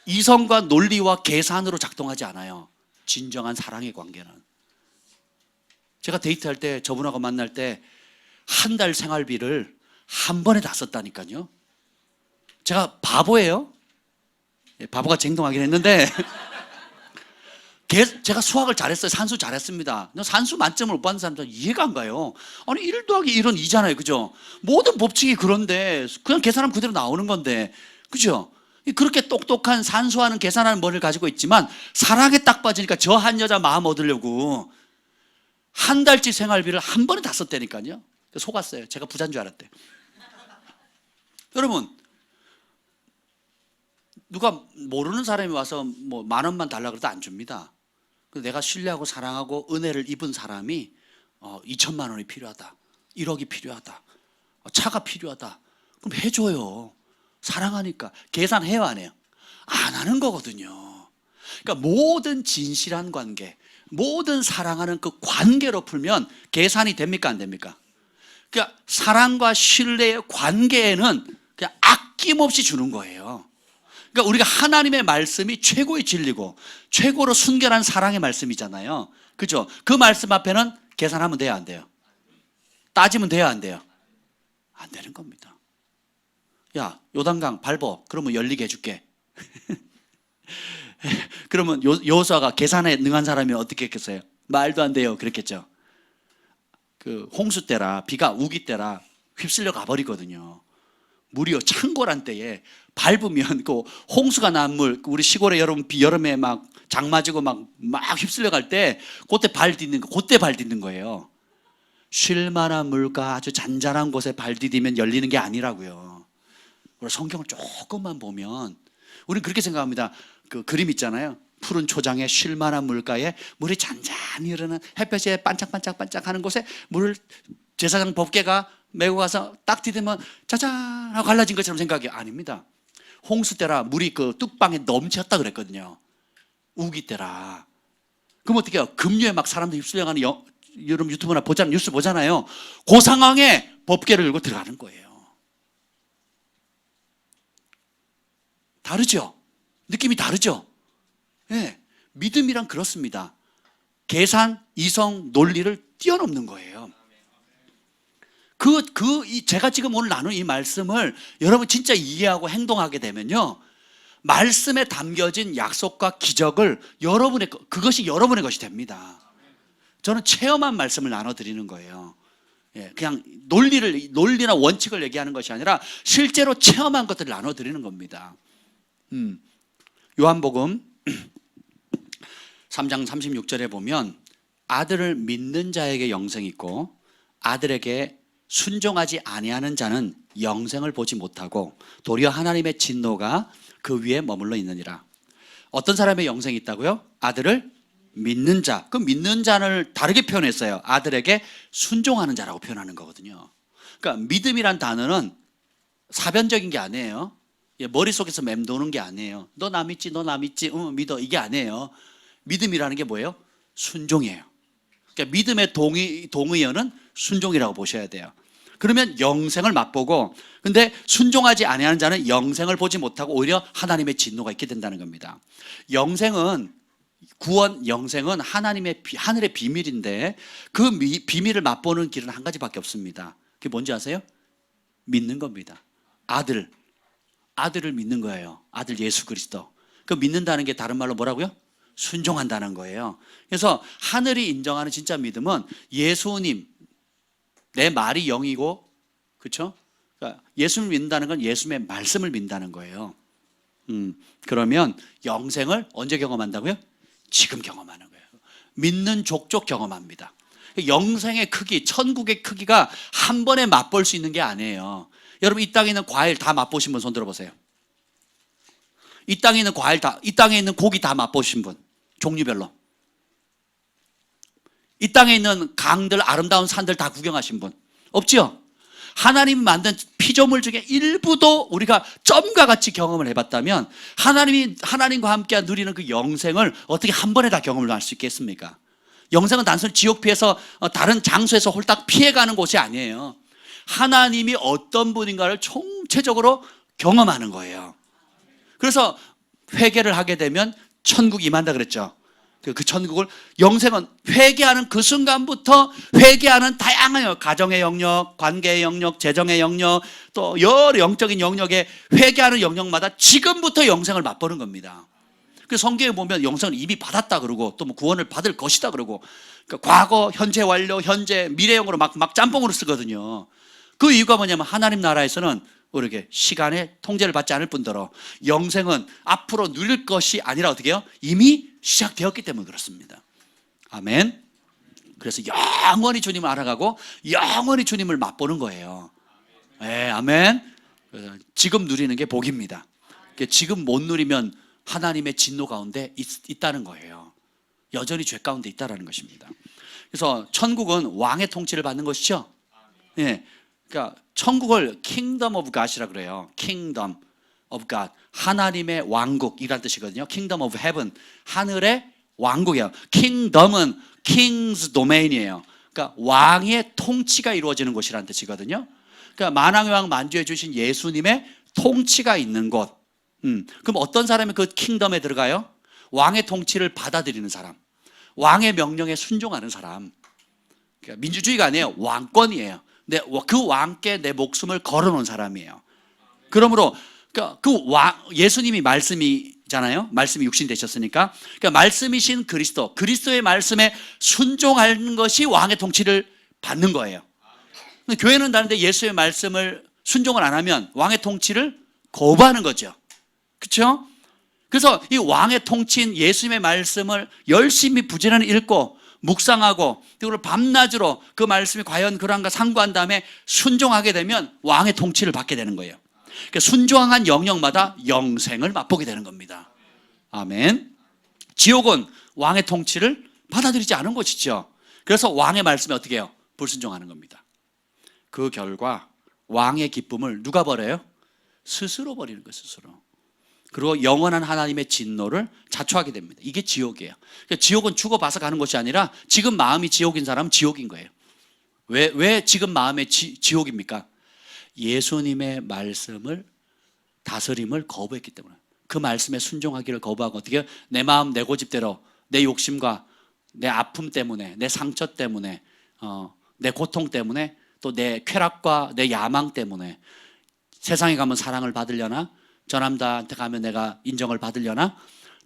이성과 논리와 계산으로 작동하지 않아요. 진정한 사랑의 관계는. 제가 데이트할 때 저분하고 만날 때 한 달 생활비를 한 번에 다 썼다니까요. 제가 바보예요. 바보가 행동하긴 했는데 제가 수학을 잘했어요. 산수 잘했습니다. 산수 만점을 못 받는 사람들은 이해가 안 가요. 아니 1 더하기 1은 2잖아요. 그죠? 모든 법칙이 그런데 그냥 계산하면 그대로 나오는 건데 그죠? 그렇게 똑똑한 산수하는 계산하는 머리를 가지고 있지만 사랑에 딱 빠지니까 저 한 여자 마음 얻으려고 한 달치 생활비를 한 번에 다 썼다니까요. 속았어요. 제가 부자인 줄 알았대. 여러분, 누가 모르는 사람이 와서 뭐 10,000원만 달라 그래도 안 줍니다. 내가 신뢰하고 사랑하고 은혜를 입은 사람이 2,000만 원이 필요하다, 1억이 필요하다, 차가 필요하다, 그럼 해줘요. 사랑하니까. 계산해요, 안 해요? 안 하는 거거든요. 그러니까 모든 진실한 관계, 모든 사랑하는 그 관계로 풀면 계산이 됩니까, 안 됩니까? 그러니까 사랑과 신뢰의 관계에는 그냥 아낌없이 주는 거예요. 그러니까 우리가 하나님의 말씀이 최고의 진리고 최고로 순결한 사랑의 말씀이잖아요. 그죠? 그 말씀 앞에는 계산하면 돼요, 안 돼요? 따지면 돼요, 안 돼요? 안 되는 겁니다. 야, 요단강 밟어. 그러면 열리게 해줄게. 그러면 여호수아가 계산에 능한 사람이 어떻게 했겠어요? 말도 안 돼요. 그랬겠죠. 그 홍수 때라, 비가 우기 때라 휩쓸려 가버리거든요. 무려 창궐한 때에 밟으면 그 홍수가 난 물, 우리 시골에 여름에 막 장 맞고 막 휩쓸려 갈 때 그때 발 딛는 거예요. 쉴만한 물과 아주 잔잔한 곳에 발 디디면 열리는 게 아니라고요. 우리 성경을 조금만 보면 우리는 그렇게 생각합니다. 그 그림 있잖아요. 푸른 초장에 쉴만한 물가에 물이 잔잔히 흐르는 햇볕에 반짝반짝반짝하는 곳에 물을 제사장 법궤가 메고 가서 딱 디디면 짜잔 하고 갈라진 것처럼 생각이 아닙니다. 홍수 때라 물이 그 뚝방에 넘쳤다 그랬거든요. 우기 때라. 그럼 어떻게 해요? 급류에 막 사람들 휩쓸려가는 여러분 유튜브나 뉴스 보잖아요. 그 상황에 법궤를 열고 들어가는 거예요. 다르죠? 느낌이 다르죠? 네, 믿음이란 그렇습니다. 계산, 이성, 논리를 뛰어넘는 거예요. 제가 지금 오늘 나눈 이 말씀을 여러분 진짜 이해하고 행동하게 되면요. 말씀에 담겨진 약속과 기적을 그것이 여러분의 것이 됩니다. 저는 체험한 말씀을 나눠드리는 거예요. 예, 그냥 논리나 원칙을 얘기하는 것이 아니라 실제로 체험한 것들을 나눠드리는 겁니다. 요한복음 3장 36절에 보면 아들을 믿는 자에게 영생이 있고 아들에게 순종하지 아니하는 자는 영생을 보지 못하고 도리어 하나님의 진노가 그 위에 머물러 있느니라. 어떤 사람의 영생이 있다고요? 아들을 믿는 자. 그 믿는 자를 다르게 표현했어요. 아들에게 순종하는 자라고 표현하는 거거든요. 그러니까 믿음이란 단어는 사변적인 게 아니에요. 머릿속에서 맴도는 게 아니에요. 너 나 믿지, 너 나 믿지, 믿어, 이게 아니에요. 믿음이라는 게 뭐예요? 순종이에요. 그러니까 믿음의 동의어는 순종이라고 보셔야 돼요. 그러면 영생을 맛보고, 근데 순종하지 아니하는 자는 영생을 보지 못하고 오히려 하나님의 진노가 있게 된다는 겁니다. 구원, 영생은 하늘의 비밀인데 그 비밀을 맛보는 길은 한 가지밖에 없습니다. 그게 뭔지 아세요? 믿는 겁니다. 아들을 믿는 거예요. 아들 예수 그리스도. 그 믿는다는 게 다른 말로 뭐라고요? 순종한다는 거예요. 그래서 하늘이 인정하는 진짜 믿음은 예수님, 내 말이 영이고, 그렇죠? 그러니까 예수를 믿는다는 건 예수님의 말씀을 믿는다는 거예요. 그러면 영생을 언제 경험한다고요? 지금 경험하는 거예요. 믿는 족족 경험합니다. 영생의 크기, 천국의 크기가 한 번에 맛볼 수 있는 게 아니에요. 여러분 이 땅에 있는 과일 다 맛보신 분 손 들어보세요. 이 땅에 있는 이 땅에 있는 고기 다 맛보신 분, 종류별로. 이 땅에 있는 강들, 아름다운 산들 다 구경하신 분 없죠? 하나님이 만든 피조물 중에 일부도 우리가 점과 같이 경험을 해봤다면 하나님과 함께 누리는 그 영생을 어떻게 한 번에 다 경험을 할 수 있겠습니까? 영생은 단순히 지옥 피해서 다른 장소에서 홀딱 피해가는 곳이 아니에요. 하나님이 어떤 분인가를 총체적으로 경험하는 거예요. 그래서 회개를 하게 되면 천국 임한다 그랬죠. 그 천국을, 영생은 회개하는 그 순간부터 회개하는 다양한 가정의 영역, 관계의 영역, 재정의 영역, 또 여러 영적인 영역에 회개하는 영역마다 지금부터 영생을 맛보는 겁니다. 그래서 성경에 보면 영생을 이미 받았다 그러고 또 뭐 구원을 받을 것이다 그러고, 그러니까 과거, 현재 완료, 현재, 미래형으로 막 짬뽕으로 쓰거든요. 그 이유가 뭐냐면 하나님 나라에서는 우리에게 시간의 통제를 받지 않을 뿐더러 영생은 앞으로 누릴 것이 아니라 어떻게 해요? 이미 시작되었기 때문에 그렇습니다. 아멘. 그래서 영원히 주님을 알아가고 영원히 주님을 맛보는 거예요. 네, 아멘. 지금 누리는 게 복입니다. 지금 못 누리면 하나님의 진노 가운데 있다는 거예요. 여전히 죄 가운데 있다는 것입니다. 그래서 천국은 왕의 통치를 받는 것이죠. 네. 그러니까 천국을 Kingdom of God이라 그래요. Kingdom of God. 하나님의 왕국이란 뜻이거든요. Kingdom of Heaven. 하늘의 왕국이에요. Kingdom은 King's Domain이에요. 그러니까 왕의 통치가 이루어지는 곳이라는 뜻이거든요. 그러니까 만왕의 왕 만주해 주신 예수님의 통치가 있는 곳. 그럼 어떤 사람이 그 킹덤에 들어가요? 왕의 통치를 받아들이는 사람, 왕의 명령에 순종하는 사람. 그러니까 민주주의가 아니에요. 왕권이에요. 그 왕께 내 목숨을 걸어놓은 사람이에요. 그러므로 예수님이 말씀이잖아요. 말씀이 육신 되셨으니까. 그러니까 말씀이신 그리스도의 말씀에 순종하는 것이 왕의 통치를 받는 거예요. 교회는 다른데 예수의 말씀을 순종을 안 하면 왕의 통치를 거부하는 거죠. 그렇죠? 그래서 이 왕의 통치인 예수님의 말씀을 열심히 부지런히 읽고 묵상하고 그리고 밤낮으로 그 말씀이 과연 그러한가 상고한 다음에 순종하게 되면 왕의 통치를 받게 되는 거예요. 그러니까 순종한 영역마다 영생을 맛보게 되는 겁니다. 아멘. 지옥은 왕의 통치를 받아들이지 않은 곳이죠. 그래서 왕의 말씀에 어떻게 해요? 불순종하는 겁니다. 그 결과 왕의 기쁨을 누가 버려요? 스스로 버리는 거예요. 스스로. 그리고 영원한 하나님의 진노를 자초하게 됩니다. 이게 지옥이에요. 그러니까 지옥은 죽어봐서 가는 것이 아니라 지금 마음이 지옥인 사람은 지옥인 거예요. 왜 지금 마음의 지옥입니까? 예수님의 말씀을 다스림을 거부했기 때문에. 그 말씀에 순종하기를 거부하고 어떻게 해요? 내 마음 내 고집대로 내 욕심과 내 아픔 때문에 내 상처 때문에 내 고통 때문에 또 내 쾌락과 내 야망 때문에 세상에 가면 사랑을 받으려나 저 남자한테 가면 내가 인정을 받으려나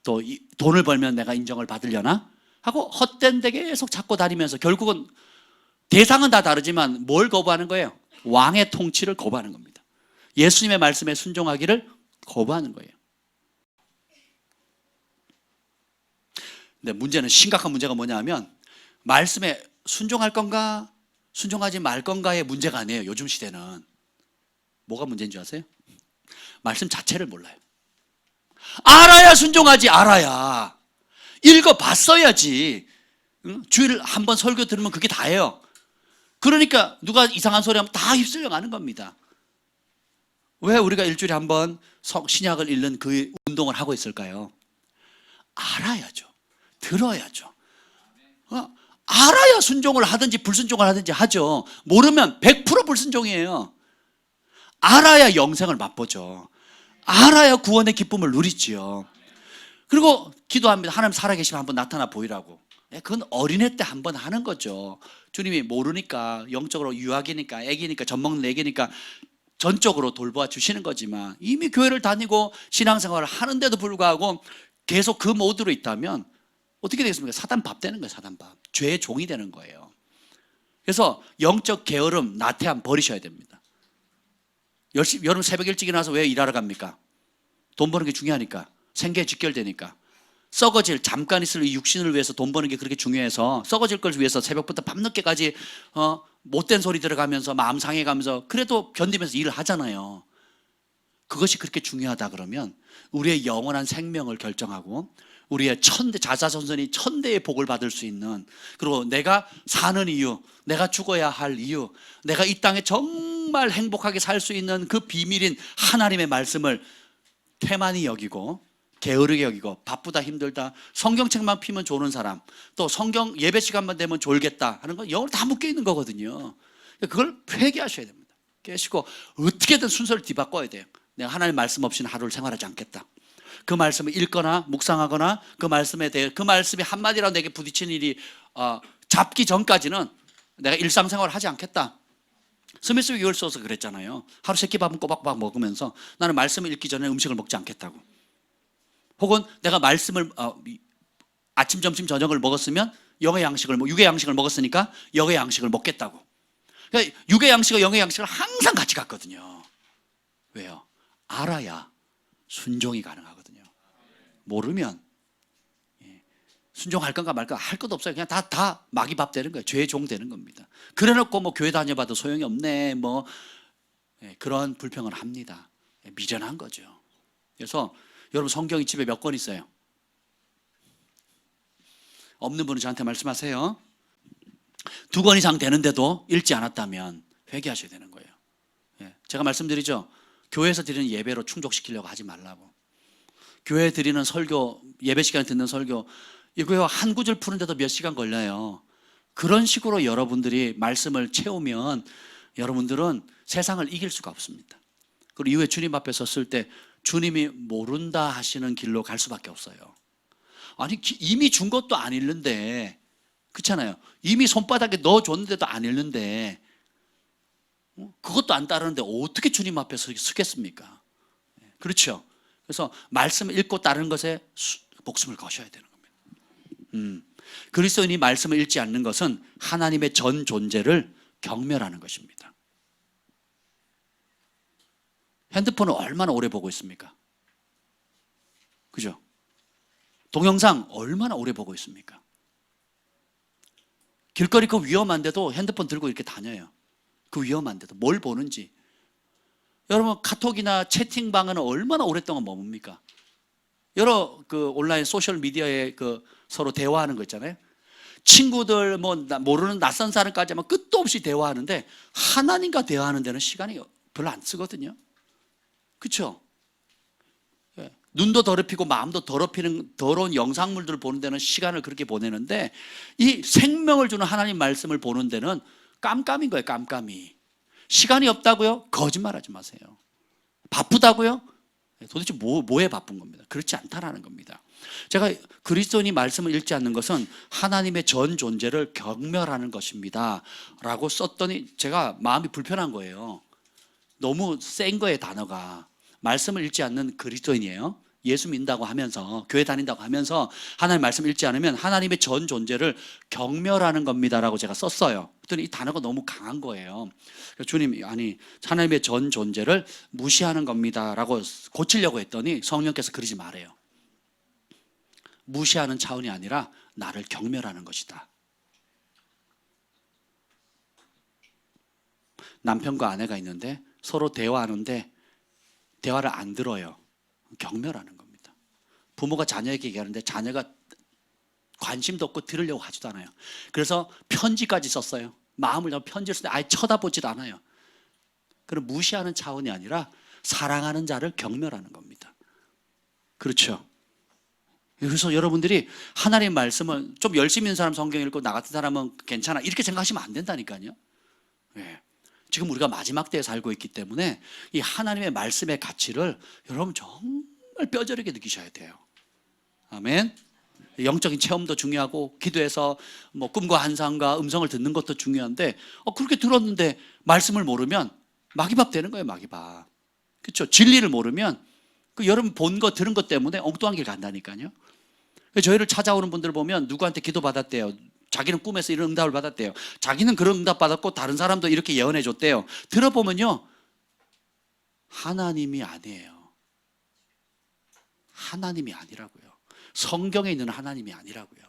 또 돈을 벌면 내가 인정을 받으려나 하고 헛된 데 계속 찾고 다니면서 결국은 대상은 다 다르지만 뭘 거부하는 거예요? 왕의 통치를 거부하는 겁니다. 예수님의 말씀에 순종하기를 거부하는 거예요. 근데 문제는 심각한 문제가 뭐냐면 말씀에 순종할 건가 순종하지 말 건가의 문제가 아니에요. 요즘 시대는 뭐가 문제인 줄 아세요? 말씀 자체를 몰라요. 알아야 순종하지. 알아야 읽어봤어야지. 주일 한번 설교 들으면 그게 다예요. 그러니까 누가 이상한 소리 하면 다 휩쓸려 가는 겁니다. 왜 우리가 일주일에 한번 신약을 읽는 그 운동을 하고 있을까요? 알아야죠. 들어야죠. 알아야 순종을 하든지 불순종을 하든지 하죠. 모르면 100% 불순종이에요. 알아야 영생을 맛보죠. 알아야 구원의 기쁨을 누리지요. 그리고 기도합니다. 하나님 살아계시면 한번 나타나 보이라고. 그건 어린애 때 한번 하는 거죠. 주님이 모르니까 영적으로 유아기니까 애기니까 젖먹는 애기니까 전적으로 돌보아 주시는 거지만 이미 교회를 다니고 신앙생활을 하는데도 불구하고 계속 그 모드로 있다면 어떻게 되겠습니까? 사단 밥 되는 거예요. 사단 밥. 죄의 종이 되는 거예요. 그래서 영적 게으름, 나태함 버리셔야 됩니다. 여러분 새벽 일찍 일어나서 왜 일하러 갑니까? 돈 버는 게 중요하니까. 생계에 직결되니까. 썩어질 잠깐 있을 이 육신을 위해서 돈 버는 게 그렇게 중요해서 썩어질 걸 위해서 새벽부터 밤늦게까지 못된 소리 들어가면서 마음 상해가면서 그래도 견디면서 일을 하잖아요. 그것이 그렇게 중요하다 그러면 우리의 영원한 생명을 결정하고 우리의 자자손손이 천대의 복을 받을 수 있는 그리고 내가 사는 이유, 내가 죽어야 할 이유, 내가 이 땅에 정말 행복하게 살 수 있는 그 비밀인 하나님의 말씀을 태만히 여기고 게으르게 여기고 바쁘다 힘들다 성경책만 피면 조는 사람 또 성경 예배 시간만 되면 졸겠다 하는 건 영으로 다 묶여 있는 거거든요. 그걸 회개하셔야 됩니다. 깨시고 어떻게든 순서를 뒤바꿔야 돼요. 내가 하나님 말씀 없이는 하루를 생활하지 않겠다. 그 말씀을 읽거나 묵상하거나 그 말씀에 대해 그 말씀이 한마디라도 내게 부딪히는 일이 잡기 전까지는 내가 일상생활을 하지 않겠다. 스미스 위얼소서 그랬잖아요. 하루 세 끼 밥은 꼬박꼬박 먹으면서 나는 말씀을 읽기 전에 음식을 먹지 않겠다고. 혹은 내가 말씀을 아침, 점심, 저녁을 먹었으면 영의 양식을 육의 양식을 먹었으니까 영의 양식을 먹겠다고. 그러니까 육의 양식과 영의 양식을 항상 같이 갔거든요. 왜요? 알아야 순종이 가능하거든요. 모르면 순종할 건가 말까 할 것도 없어요. 그냥 다 마귀밥 되는 거예요. 죄의 종 되는 겁니다. 그래놓고 뭐 교회 다녀봐도 소용이 없네 뭐 그런 불평을 합니다. 미련한 거죠. 그래서 여러분 성경이 집에 몇 권 있어요? 없는 분은 저한테 말씀하세요. 2권 이상 되는데도 읽지 않았다면 회개하셔야 되는 거예요. 제가 말씀드리죠. 교회에서 드리는 예배로 충족시키려고 하지 말라고. 교회에 드리는 설교, 예배 시간에 듣는 설교, 이거 한 구절 푸는데도 몇 시간 걸려요. 그런 식으로 여러분들이 말씀을 채우면 여러분들은 세상을 이길 수가 없습니다. 그리고 이후에 주님 앞에 섰을 때 주님이 모른다 하시는 길로 갈 수밖에 없어요. 아니 이미 준 것도 안 읽는데, 그렇잖아요. 이미 손바닥에 넣어줬는데도 안 읽는데, 그것도 안 따르는데 어떻게 주님 앞에 서겠습니까? 그렇죠. 그래서 말씀을 읽고 따르는 것에 목숨을 거셔야 되는 겁니다. 그리스도인이 말씀을 읽지 않는 것은 하나님의 전 존재를 경멸하는 것입니다. 핸드폰을 얼마나 오래 보고 있습니까? 그죠? 동영상 얼마나 오래 보고 있습니까? 길거리 그 위험한데도 핸드폰 들고 이렇게 다녀요. 그 위험한데도 뭘 보는지. 여러분 카톡이나 채팅방은 얼마나 오랫동안 머뭅니까? 여러 그 온라인 소셜 미디어에 그 서로 대화하는 거 있잖아요. 친구들 뭐 모르는 낯선 사람까지 막 끝도 없이 대화하는데 하나님과 대화하는 데는 시간이 별로 안 쓰거든요. 그렇죠? 눈도 더럽히고 마음도 더럽히는 더러운 영상물들을 보는 데는 시간을 그렇게 보내는데, 이 생명을 주는 하나님 말씀을 보는 데는 깜깜인 거예요. 깜깜이. 시간이 없다고요? 거짓말하지 마세요. 바쁘다고요? 도대체 뭐에 바쁜 겁니다. 그렇지 않다라는 겁니다. 제가 그리스도인이 말씀을 읽지 않는 것은 하나님의 전 존재를 경멸하는 것입니다 라고 썼더니 제가 마음이 불편한 거예요. 너무 센 거예요, 단어가. 말씀을 읽지 않는 그리스도인이에요. 예수 믿는다고 하면서, 교회 다닌다고 하면서 하나님 말씀 읽지 않으면 하나님의 전 존재를 경멸하는 겁니다라고 제가 썼어요. 그랬더니 이 단어가 너무 강한 거예요. 주님, 아니 하나님의 전 존재를 무시하는 겁니다라고 고치려고 했더니 성령께서 그러지 말아요. 무시하는 차원이 아니라 나를 경멸하는 것이다. 남편과 아내가 있는데 서로 대화하는데 대화를 안 들어요. 경멸하는 겁니다. 부모가 자녀에게 얘기하는데 자녀가 관심도 없고 들으려고 하지도 않아요. 그래서 편지까지 썼어요. 마음을 담아 편지를 쓰는데 아예 쳐다보지도 않아요. 그럼 무시하는 차원이 아니라 사랑하는 자를 경멸하는 겁니다. 그렇죠? 그래서 여러분들이 하나님의 말씀을 좀 열심히 있는 사람 성경 읽고 나 같은 사람은 괜찮아 이렇게 생각하시면 안 된다니까요. 네. 지금 우리가 마지막 때에 살고 있기 때문에 이 하나님의 말씀의 가치를 여러분 정말 뼈저리게 느끼셔야 돼요. 아멘. 영적인 체험도 중요하고 기도해서 뭐 꿈과 환상과 음성을 듣는 것도 중요한데 그렇게 들었는데 말씀을 모르면 마귀밥 되는 거예요. 마귀밥. 그렇죠? 진리를 모르면 그 여러분 본 거 들은 것 때문에 엉뚱한 길 간다니까요. 저희를 찾아오는 분들 보면 누구한테 기도 받았대요. 자기는 꿈에서 이런 응답을 받았대요. 자기는 그런 응답 받았고 다른 사람도 이렇게 예언해 줬대요. 들어보면요, 하나님이 아니에요. 하나님이 아니라고요. 성경에 있는 하나님이 아니라고요.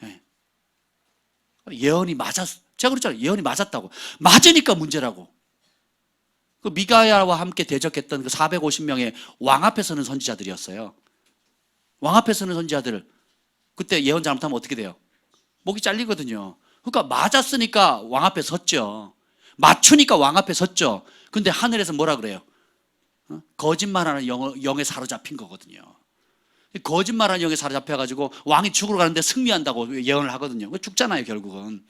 네. 예언이 제가 그랬잖아요. 예언이 맞았다고. 맞으니까 문제라고. 그 미가야와 함께 대적했던 그 450명의 왕 앞에 서는 선지자들이었어요. 왕 앞에 서는 선지자들, 그때 예언 잘못하면 어떻게 돼요? 목이 잘리거든요. 그러니까 맞았으니까 왕 앞에 섰죠. 맞추니까 왕 앞에 섰죠. 근데 하늘에서 뭐라 그래요? 거짓말하는 영에 사로잡힌 거거든요. 거짓말하는 영에 사로잡혀가지고 왕이 죽으러 가는데 승리한다고 예언을 하거든요. 죽잖아요, 결국은.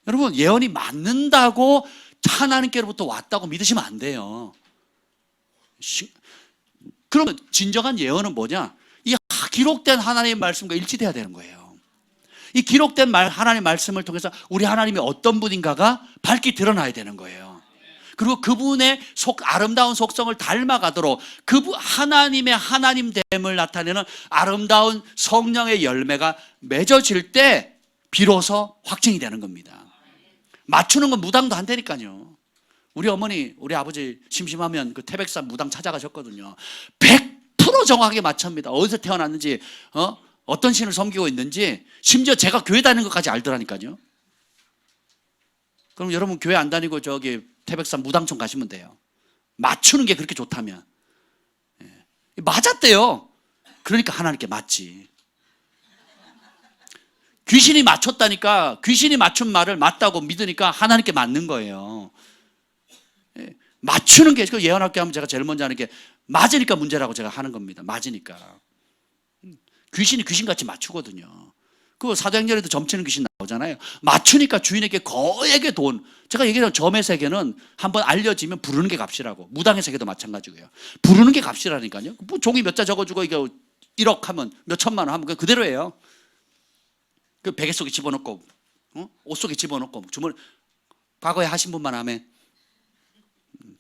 여러분, 예언이 맞는다고 하나님께로부터 왔다고 믿으시면 안 돼요. 그러면 진정한 예언은 뭐냐? 이 기록된 하나님의 말씀과 일치돼야 되는 거예요. 이 기록된 하나님의 말씀을 통해서 우리 하나님이 어떤 분인가가 밝히 드러나야 되는 거예요. 그리고 그분의 아름다운 속성을 닮아가도록 하나님의 하나님됨을 나타내는 아름다운 성령의 열매가 맺어질 때 비로소 확증이 되는 겁니다. 맞추는 건 무당도 안 되니까요. 우리 어머니, 우리 아버지 심심하면 그 태백산 무당 찾아가셨거든요. 100% 정확하게 맞춥니다. 어디서 태어났는지, 어떤 신을 섬기고 있는지, 심지어 제가 교회 다니는 것까지 알더라니까요. 그럼 여러분 교회 안 다니고 저기 태백산 무당촌 가시면 돼요. 맞추는 게 그렇게 좋다면. 맞았대요. 그러니까 하나님께 맞지. 귀신이 맞췄다니까, 귀신이 맞춘 말을 맞다고 믿으니까 하나님께 맞는 거예요. 맞추는 게, 그 예언학교 하면 제가 제일 먼저 하는 게 맞으니까 문제라고 제가 하는 겁니다. 맞으니까. 귀신이 귀신같이 맞추거든요. 그 사도행전에도 점치는 귀신 나오잖아요. 맞추니까 주인에게 거액의 돈. 제가 얘기했던 점의 세계는 한번 알려지면 부르는 게 값이라고. 무당의 세계도 마찬가지고요. 부르는 게 값이라니까요. 뭐 종이 몇 자 적어주고 이게 1억 하면 몇 천만 원 하면 그 그대로예요. 그 베개 속에 집어넣고, 옷 속에 집어넣고 주머니. 과거에 하신 분만 하면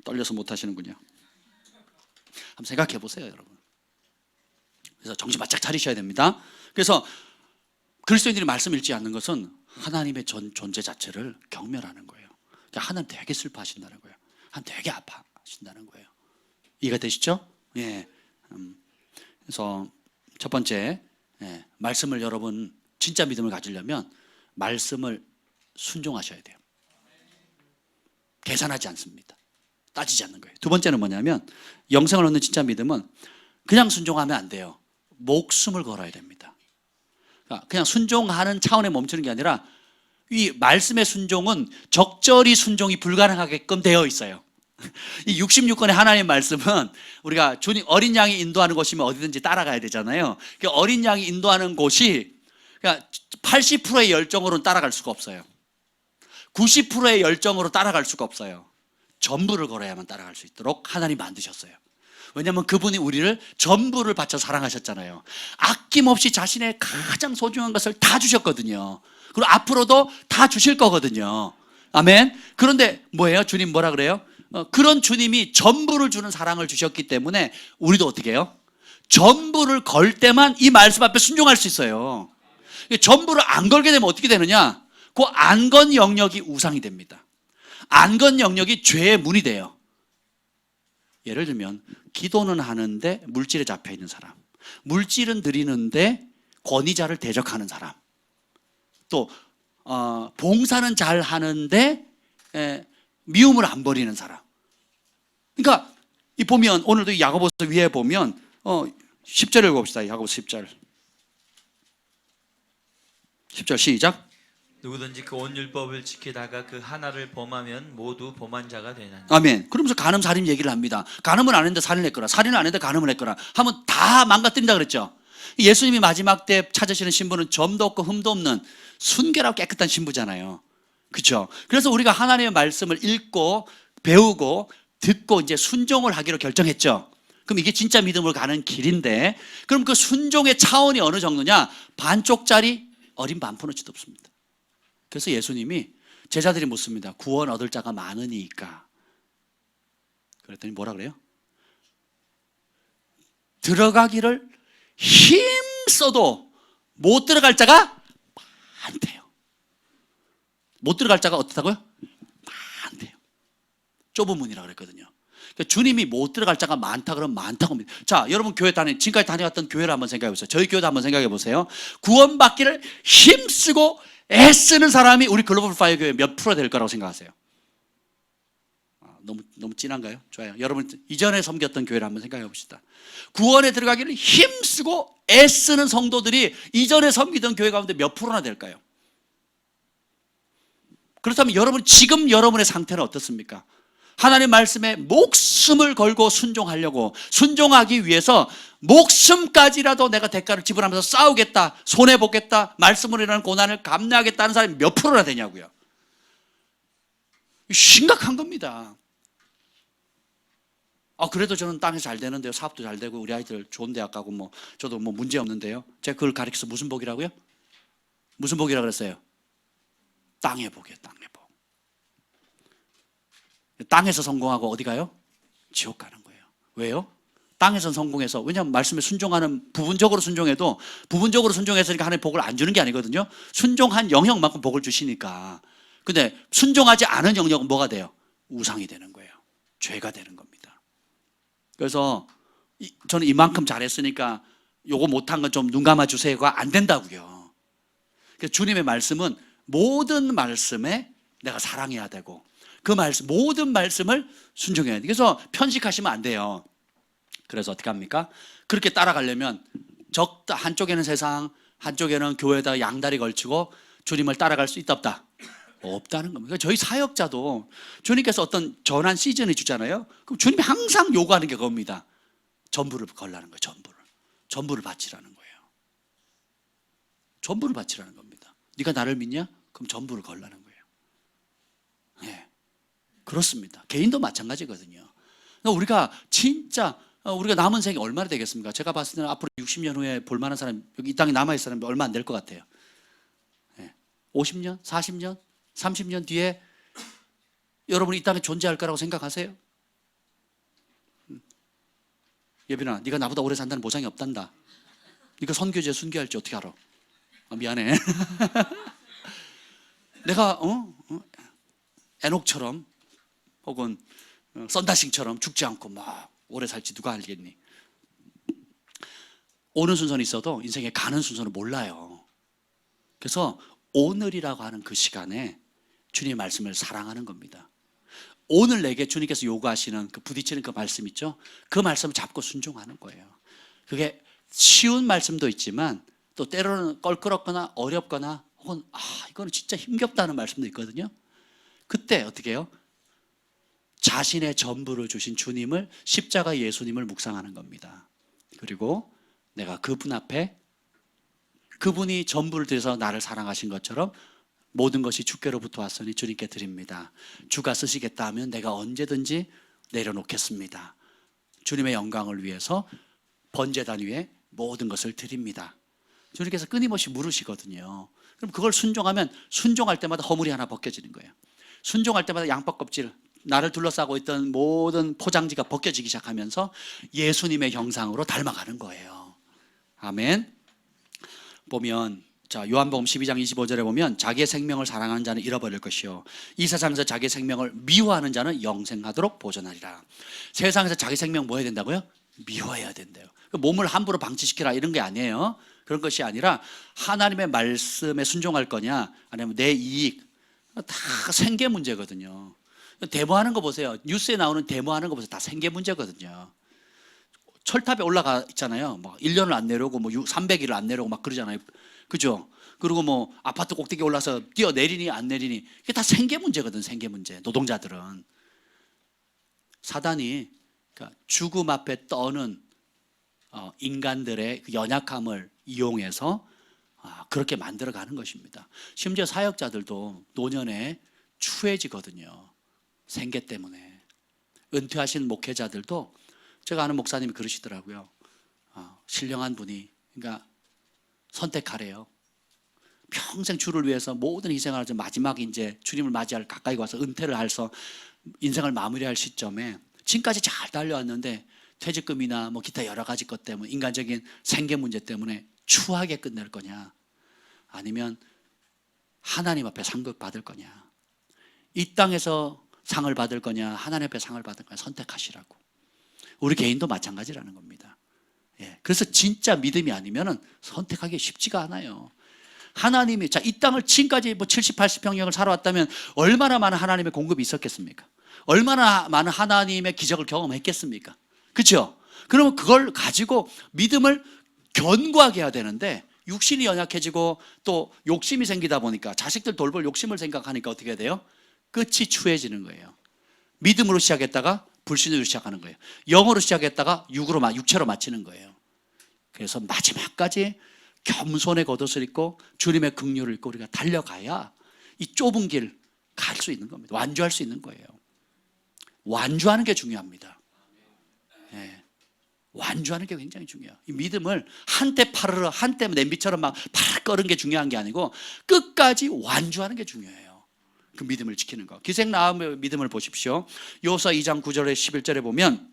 떨려서 못 하시는군요. 한번 생각해 보세요, 여러분. 그래서 정신 바짝 차리셔야 됩니다. 그래서 그리스도인들이 말씀 읽지 않는 것은 하나님의 존재 자체를 경멸하는 거예요. 하나님 되게 슬퍼하신다는 거예요. 하나님 되게 아파하신다는 거예요. 이해가 되시죠? 예. 그래서 첫 번째, 말씀을 여러분 진짜 믿음을 가지려면 말씀을 순종하셔야 돼요. 계산하지 않습니다. 따지지 않는 거예요. 두 번째는 뭐냐면 영생을 얻는 진짜 믿음은 그냥 순종하면 안 돼요. 목숨을 걸어야 됩니다. 그냥 순종하는 차원에 멈추는 게 아니라 이 말씀의 순종은 적절히 순종이 불가능하게끔 되어 있어요. 이 66권의 하나님의 말씀은 우리가 주님 어린 양이 인도하는 곳이면 어디든지 따라가야 되잖아요. 어린 양이 인도하는 곳이 80%의 열정으로는 따라갈 수가 없어요. 90%의 열정으로 따라갈 수가 없어요. 전부를 걸어야만 따라갈 수 있도록 하나님 만드셨어요. 왜냐하면 그분이 우리를 전부를 바쳐 사랑하셨잖아요. 아낌없이 자신의 가장 소중한 것을 다 주셨거든요. 그리고 앞으로도 다 주실 거거든요. 아멘. 그런데 뭐예요? 주님 뭐라 그래요? 그런 주님이 전부를 주는 사랑을 주셨기 때문에 우리도 어떻게 해요? 전부를 걸 때만 이 말씀 앞에 순종할 수 있어요. 전부를 안 걸게 되면 어떻게 되느냐? 그 안 건 영역이 우상이 됩니다. 안 건 영역이 죄의 문이 돼요. 예를 들면 기도는 하는데 물질에 잡혀 있는 사람, 물질은 드리는데 권위자를 대적하는 사람, 또 봉사는 잘 하는데 미움을 안 버리는 사람. 그러니까 이 보면 오늘도 야고보서 위에 보면 10절 읽어봅시다. 야고보서 10절. 10절 시작. 누구든지 그 온 율법을 지키다가 그 하나를 범하면 모두 범한 자가 되나니. 아멘. 그러면서 간음 살인 얘기를 합니다. 간음은 안 했는데 살인을 했거나, 살인은 안 했는데 간음을 했거나 하면 다 망가뜨린다 그랬죠. 예수님이 마지막 때 찾으시는 신부는 점도 없고 흠도 없는 순결하고 깨끗한 신부잖아요. 그렇죠? 그래서 우리가 하나님의 말씀을 읽고 배우고 듣고 이제 순종을 하기로 결정했죠. 그럼 이게 진짜 믿음으로 가는 길인데, 그럼 그 순종의 차원이 어느 정도냐? 반쪽짜리 어린 반푼어치도 없습니다. 그래서 예수님이 제자들이 묻습니다. 구원 얻을 자가 많으니까. 그랬더니 뭐라 그래요? 들어가기를 힘써도 못 들어갈 자가 많대요. 못 들어갈 자가 어떻다고요? 많대요. 좁은 문이라고 그랬거든요. 그러니까 주님이 못 들어갈 자가 많다 그러면 많다고 합니다. 자, 여러분 교회 지금까지 다녀왔던 교회를 한번 생각해 보세요. 저희 교회도 한번 생각해 보세요. 구원받기를 힘쓰고 애쓰는 사람이 우리 글로벌 파이어 교회 몇 프로 될 거라고 생각하세요? 너무 진한가요? 좋아요. 여러분 이전에 섬겼던 교회를 한번 생각해 봅시다. 구원에 들어가기를 힘쓰고 애쓰는 성도들이 이전에 섬기던 교회 가운데 몇 프로나 될까요? 그렇다면 여러분 지금 여러분의 상태는 어떻습니까? 하나님의 말씀에 목숨을 걸고 순종하기 위해서 목숨까지라도 내가 대가를 지불하면서 싸우겠다, 손해보겠다, 말씀으로 인한 고난을 감내하겠다는 사람이 몇 프로나 되냐고요. 심각한 겁니다. 그래도 저는 땅에서 잘 되는데요, 사업도 잘 되고 우리 아이들 좋은 대학 가고 저도 문제 없는데요. 제가 그걸 가르쳐서 무슨 복이라고요? 무슨 복이라고 그랬어요? 땅의 복이에요. 땅의 복. 땅에서 성공하고 어디 가요? 지옥 가는 거예요. 왜요? 땅에서 성공해서, 왜냐하면 말씀에 순종하는, 부분적으로 순종했으니까 하나님 복을 안 주는 게 아니거든요. 순종한 영역만큼 복을 주시니까. 근데 순종하지 않은 영역은 뭐가 돼요? 우상이 되는 거예요. 죄가 되는 겁니다. 그래서 저는 이만큼 잘했으니까 요거 못한 건 좀 눈 감아 주세요가 안 된다고요. 그래서 주님의 말씀은 모든 말씀에 내가 사랑해야 되고 그 말씀, 모든 말씀을 순종해야 돼요. 그래서 편식하시면 안 돼요. 그래서 어떻게 합니까? 그렇게 따라가려면 한쪽에는 세상, 한쪽에는 교회에다 양다리 걸치고 주님을 따라갈 수 있다 없다? 없다는 겁니다. 저희 사역자도 주님께서 어떤 전환 시즌을 주잖아요. 그럼 주님이 항상 요구하는 게 그겁니다. 전부를 걸라는 거예요. 전부를 바치라는 거예요. 전부를 바치라는 겁니다. 네가 나를 믿냐? 그럼 전부를 걸라는 거예요. 네. 그렇습니다. 개인도 마찬가지거든요. 우리가 진짜 우리가 남은 생이 얼마나 되겠습니까? 제가 봤을 때는 앞으로 60년 후에 볼 만한 사람, 여기 이 땅에 남아있을 사람이 얼마 안 될 것 같아요. 50년, 40년, 30년 뒤에 여러분이 이 땅에 존재할 거라고 생각하세요? 예빈아, 네가 나보다 오래 산다는 보장이 없단다. 네가 선교제 순교할지 어떻게 알아? 미안해. 내가 에녹처럼 혹은 썬다싱처럼 죽지 않고 막 오래 살지 누가 알겠니? 오는 순서는 있어도 인생에 가는 순서는 몰라요. 그래서 오늘이라고 하는 그 시간에 주님의 말씀을 사랑하는 겁니다. 오늘 내게 주님께서 요구하시는 그 부딪히는 그 말씀 있죠? 그 말씀을 잡고 순종하는 거예요. 그게 쉬운 말씀도 있지만 또 때로는 껄끄럽거나 어렵거나 혹은 이거는 진짜 힘겹다는 말씀도 있거든요. 그때 어떻게 해요? 자신의 전부를 주신 주님을, 십자가 예수님을 묵상하는 겁니다. 그리고 내가 그분 앞에, 그분이 전부를 들여서 나를 사랑하신 것처럼 모든 것이 주께로부터 왔으니 주님께 드립니다. 주가 쓰시겠다 하면 내가 언제든지 내려놓겠습니다. 주님의 영광을 위해서 번제단 위에 모든 것을 드립니다. 주님께서 끊임없이 물으시거든요. 그럼 그걸 순종하면 순종할 때마다 허물이 하나 벗겨지는 거예요. 순종할 때마다 양파 껍질, 나를 둘러싸고 있던 모든 포장지가 벗겨지기 시작하면서 예수님의 형상으로 닮아가는 거예요. 아멘. 보면 자, 요한복음 12장 25절에 보면 자기의 생명을 사랑하는 자는 잃어버릴 것이요 이 세상에서 자기의 생명을 미워하는 자는 영생하도록 보존하리라. 세상에서 자기 생명 뭐 해야 된다고요? 미워해야 된대요. 몸을 함부로 방치시키라 이런 게 아니에요. 그런 것이 아니라 하나님의 말씀에 순종할 거냐 아니면 내 이익, 다 생계 문제거든요. 데모하는 거 보세요. 뉴스에 나오는 데모하는 거 보세요. 다 생계 문제거든요. 철탑에 올라가 있잖아요. 막 1년을 안 내려오고 뭐 300일을 안 내려오고 막 그러잖아요. 그죠? 그리고 뭐 아파트 꼭대기 올라서 뛰어내리니 안 내리니 이게 다 생계 문제거든. 생계 문제. 노동자들은 사단이 그러니까 죽음 앞에 떠는 인간들의 그 연약함을 이용해서 그렇게 만들어가는 것입니다. 심지어 사역자들도 노년에 추해지거든요. 생계 때문에. 은퇴하신 목회자들도 제가 아는 목사님이 그러시더라고요. 신령한 분이 그러니까 선택하래요. 평생 주를 위해서 모든 희생을 하죠. 마지막에 이제 주님을 맞이할 가까이 와서 은퇴를 해서 인생을 마무리할 시점에 지금까지 잘 달려왔는데 퇴직금이나 뭐 기타 여러 가지 것 때문에 인간적인 생계 문제 때문에 추하게 끝낼 거냐 아니면 하나님 앞에 상급 받을 거냐 이 땅에서 상을 받을 거냐 하나님 앞에 상을 받을 거냐 선택하시라고. 우리 개인도 마찬가지라는 겁니다. 그래서 진짜 믿음이 아니면 선택하기 쉽지가 않아요. 하나님이 이 땅을 지금까지 뭐 70, 80평형을 살아왔다면 얼마나 많은 하나님의 공급이 있었겠습니까? 얼마나 많은 하나님의 기적을 경험했겠습니까? 그렇죠? 그러면 그걸 가지고 믿음을 견고하게 해야 되는데 육신이 연약해지고 또 욕심이 생기다 보니까 자식들 돌볼 욕심을 생각하니까 어떻게 돼요? 끝이 추해지는 거예요. 믿음으로 시작했다가 불신으로 시작하는 거예요. 영어로 시작했다가 육체로 마치는 거예요. 그래서 마지막까지 겸손의 겉옷을 입고 주님의 긍휼을 입고 우리가 달려가야 이 좁은 길 갈 수 있는 겁니다. 완주할 수 있는 거예요. 완주하는 게 중요합니다. 완주하는 게 굉장히 중요해요. 이 믿음을 한때 파르르 한때 냄비처럼 막 파르르 끓는 게 중요한 게 아니고 끝까지 완주하는 게 중요해요. 그 믿음을 지키는 거. 기생나음의 믿음을 보십시오. 여호수아 2장 9절에 11절에 보면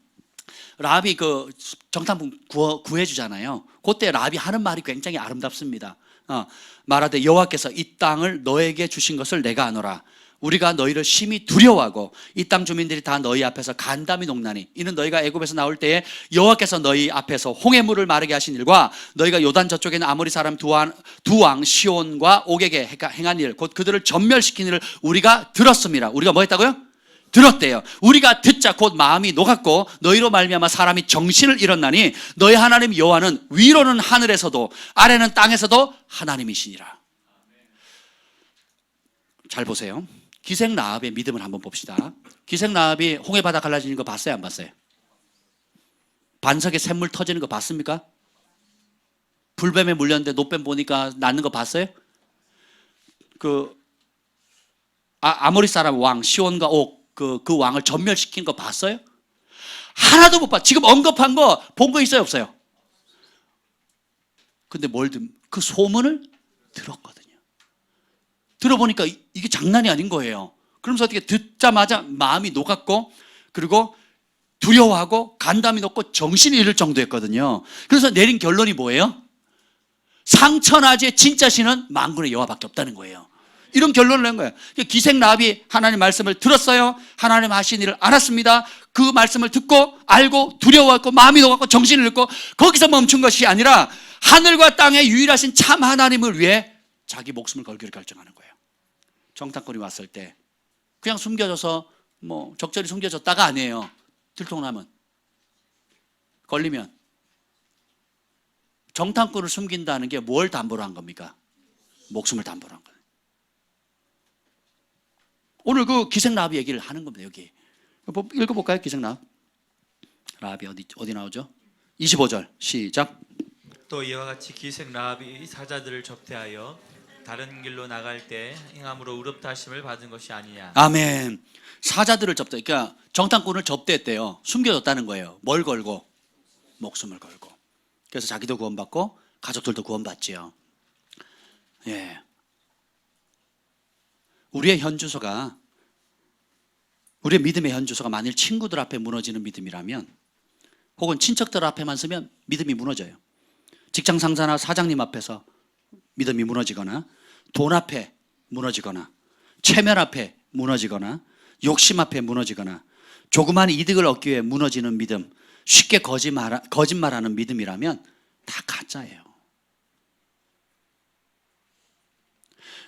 라합이 그 정탐꾼 구해주잖아요. 그때 라합이 하는 말이 굉장히 아름답습니다. 말하되 여호와께서 이 땅을 너에게 주신 것을 내가 아노라. 우리가 너희를 심히 두려워하고 이 땅 주민들이 다 너희 앞에서 간담이 녹나니 이는 너희가 애굽에서 나올 때에 여호와께서 너희 앞에서 홍해 물을 마르게 하신 일과 너희가 요단 저쪽에 있는 아모리 사람 두 왕 시온과 옥에게 행한 일 곧 그들을 전멸시킨 일을 우리가 들었습니다. 우리가 뭐 했다고요? 들었대요. 우리가 듣자 곧 마음이 녹았고 너희로 말미암아 사람이 정신을 잃었나니 너희 하나님 여호와는 위로는 하늘에서도 아래는 땅에서도 하나님이시니라. 잘 보세요. 기생 라합의 믿음을 한번 봅시다. 기생 라합이 홍해 바다 갈라지는 거 봤어요, 안 봤어요? 반석에 샘물 터지는 거 봤습니까? 불뱀에 물렸는데 노뱀 보니까 낫는 거 봤어요? 아모리 사람 왕 시온과 옥 그 왕을 전멸시킨 거 봤어요? 하나도 못 봤. 지금 언급한 거 본 거 있어요, 없어요? 근데 그 소문을 들었거든요. 들어보니까 이게 장난이 아닌 거예요. 그러면서 어떻게 듣자마자 마음이 녹았고, 그리고 두려워하고 간담이 높고 정신이 잃을 정도였거든요. 그래서 내린 결론이 뭐예요? 상천하지의 진짜 신은 만군의 여호와밖에 없다는 거예요. 이런 결론을 낸 거예요. 기생 라합이 하나님 말씀을 들었어요. 하나님 하신 일을 알았습니다. 그 말씀을 듣고 알고 두려워했고 마음이 녹았고 정신을 잃고 거기서 멈춘 것이 아니라 하늘과 땅의 유일하신 참 하나님을 위해 자기 목숨을 걸기로 결정하는 거예요. 정탐꾼이 왔을 때 그냥 숨겨져서 적절히 숨겨졌다가 아니에요. 들통나면, 걸리면. 정탐꾼을 숨긴다는 게 뭘 담보로 한 겁니까? 목숨을 담보로 한 거예요. 오늘 그 기생 라합 얘기를 하는 겁니다. 여기 읽어볼까요? 기생 라합. 라합이 어디 나오죠? 25절 시작. 또 이와 같이 기생 라합이 사자들을 접대하여 다른 길로 나갈 때 행함으로 의롭다 하심을 받은 것이 아니냐. 아멘. 사자들을 접대, 그러니까 정탐꾼을 접대했대요. 숨겨졌다는 거예요. 뭘 걸고? 목숨을 걸고. 그래서 자기도 구원받고 가족들도 구원받지요. 예. 우리의 믿음의 현주소가 만일 친구들 앞에 무너지는 믿음이라면, 혹은 친척들 앞에만 서면 믿음이 무너져요. 직장 상사나 사장님 앞에서 믿음이 무너지거나, 돈 앞에 무너지거나, 체면 앞에 무너지거나, 욕심 앞에 무너지거나, 조그만 이득을 얻기 위해 무너지는 믿음, 쉽게 거짓말하는 믿음이라면 다 가짜예요.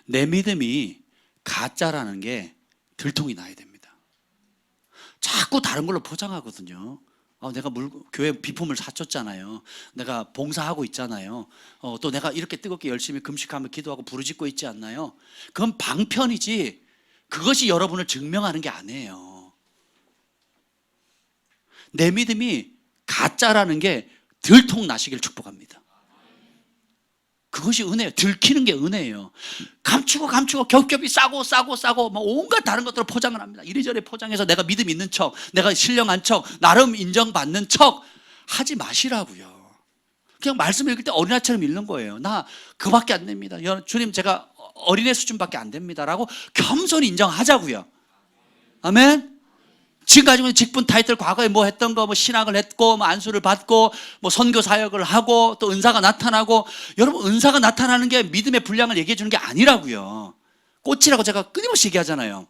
내 믿음이 가짜라는 게 들통이 나야 됩니다. 자꾸 다른 걸로 포장하거든요. 내가 교회 비품을 사줬잖아요. 내가 봉사하고 있잖아요. 또 내가 이렇게 뜨겁게 열심히 금식하며 기도하고 부르짖고 있지 않나요? 그건 방편이지 그것이 여러분을 증명하는 게 아니에요. 내 믿음이 가짜라는 게 들통 나시길 축복합니다. 그것이 은혜예요. 들키는 게 은혜예요. 감추고 겹겹이 싸고 온갖 다른 것들을 포장을 합니다. 이리저리 포장해서 내가 믿음 있는 척, 내가 신령한 척, 나름 인정받는 척 하지 마시라고요. 그냥 말씀 읽을 때 어린아이처럼 읽는 거예요. 나 그밖에 안 됩니다. 주님, 제가 어린애 수준밖에 안 됩니다 라고 겸손히 인정하자고요. 아멘. 지금 가지고 있는 직분, 타이틀, 과거에 뭐 했던 거, 신학을 했고, 안수를 받고, 선교 사역을 하고, 또 은사가 나타나고, 여러분, 은사가 나타나는 게 믿음의 분량을 얘기해 주는 게 아니라고요. 꽃이라고 제가 끊임없이 얘기하잖아요.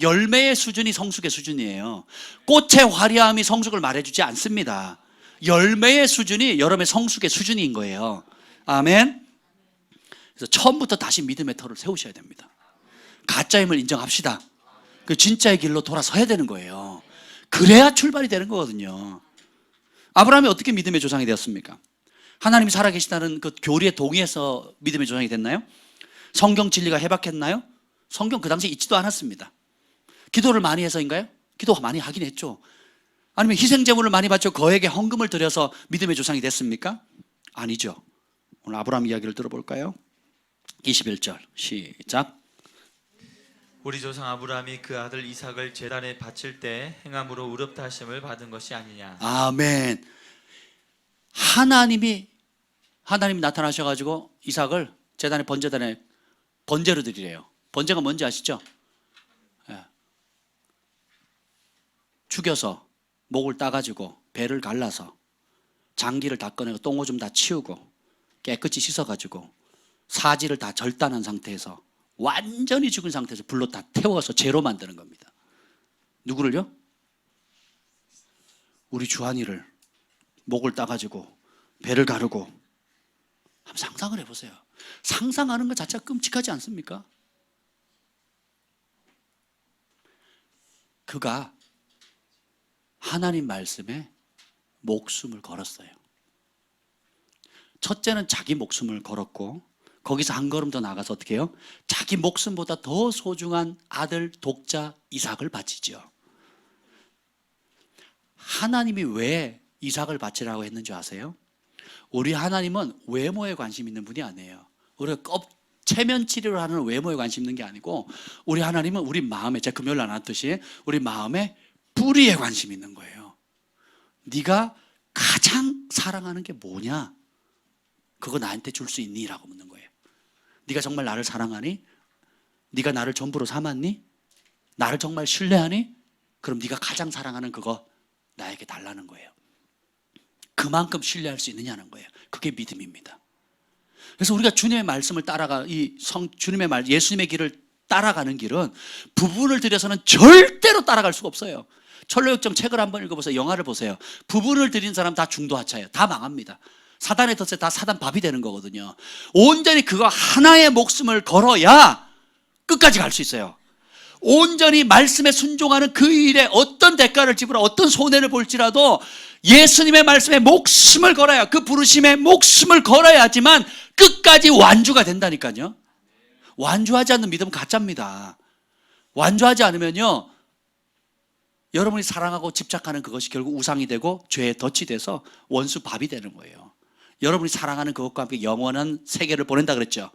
열매의 수준이 성숙의 수준이에요. 꽃의 화려함이 성숙을 말해주지 않습니다. 열매의 수준이 여러분의 성숙의 수준인 거예요. 아멘. 그래서 처음부터 다시 믿음의 터를 세우셔야 됩니다. 가짜임을 인정합시다. 그 진짜의 길로 돌아서야 되는 거예요. 그래야 출발이 되는 거거든요. 아브라함이 어떻게 믿음의 조상이 되었습니까? 하나님이 살아계시다는 그 교리에 동의해서 믿음의 조상이 됐나요? 성경 진리가 해박했나요? 성경 그 당시에 있지도 않았습니다. 기도를 많이 해서인가요? 기도 많이 하긴 했죠. 아니면 희생제물을 많이 바쳐 거액의 헌금을 들여서 믿음의 조상이 됐습니까? 아니죠. 오늘 아브라함 이야기를 들어볼까요? 21절 시작. 우리 조상 아브라함이 그 아들 이삭을 제단에 바칠 때 행함으로 의롭다 하심을 받은 것이 아니냐. 아멘. 하나님이 나타나셔가지고 이삭을 제단에 번제로 드리래요. 번제가 뭔지 아시죠? 죽여서 목을 따가지고 배를 갈라서 장기를 다 꺼내고 똥오줌 다 치우고 깨끗이 씻어가지고 사지를 다 절단한 상태에서 완전히 죽은 상태에서 불로 다 태워서 재로 만드는 겁니다. 누구를요? 우리 주한이를 목을 따가지고 배를 가르고. 한번 상상을 해보세요. 상상하는 것 자체가 끔찍하지 않습니까? 그가 하나님 말씀에 목숨을 걸었어요. 첫째는 자기 목숨을 걸었고, 거기서 한 걸음 더 나가서 어떻게 해요? 자기 목숨보다 더 소중한 아들 독자 이삭을 바치죠. 하나님이 왜 이삭을 바치라고 했는지 아세요? 우리 하나님은 외모에 관심 있는 분이 아니에요. 우리가 체면 치료를 하는 외모에 관심 있는 게 아니고, 우리 하나님은 우리 마음에, 제가 금요일 날 나눴듯이 우리 마음에 뿌리에 관심 있는 거예요. 네가 가장 사랑하는 게 뭐냐? 그거 나한테 줄 수 있니? 라고 묻는 거예요. 네가 정말 나를 사랑하니? 네가 나를 전부로 삼았니? 나를 정말 신뢰하니? 그럼 네가 가장 사랑하는 그거 나에게 달라는 거예요. 그만큼 신뢰할 수 있느냐는 거예요. 그게 믿음입니다. 그래서 우리가 주님의 말씀을 따라가, 주님의 말, 예수님의 길을 따라가는 길은 부분을 들여서는 절대로 따라갈 수가 없어요. 철로역정 책을 한번 읽어보세요. 영화를 보세요. 부분을 들인 사람 다 중도하차예요. 다 망합니다. 사단의 덫에 다 사단 밥이 되는 거거든요. 온전히 그거 하나의 목숨을 걸어야 끝까지 갈 수 있어요. 온전히 말씀에 순종하는 그 일에 어떤 대가를 지불하, 어떤 손해를 볼지라도 예수님의 말씀에 목숨을 걸어야, 그 부르심에 목숨을 걸어야지만 끝까지 완주가 된다니까요. 완주하지 않는 믿음은 가짜입니다. 완주하지 않으면요, 여러분이 사랑하고 집착하는 그것이 결국 우상이 되고 죄의 덫이 돼서 원수 밥이 되는 거예요. 여러분이 사랑하는 그것과 함께 영원한 세계를 보낸다 그랬죠.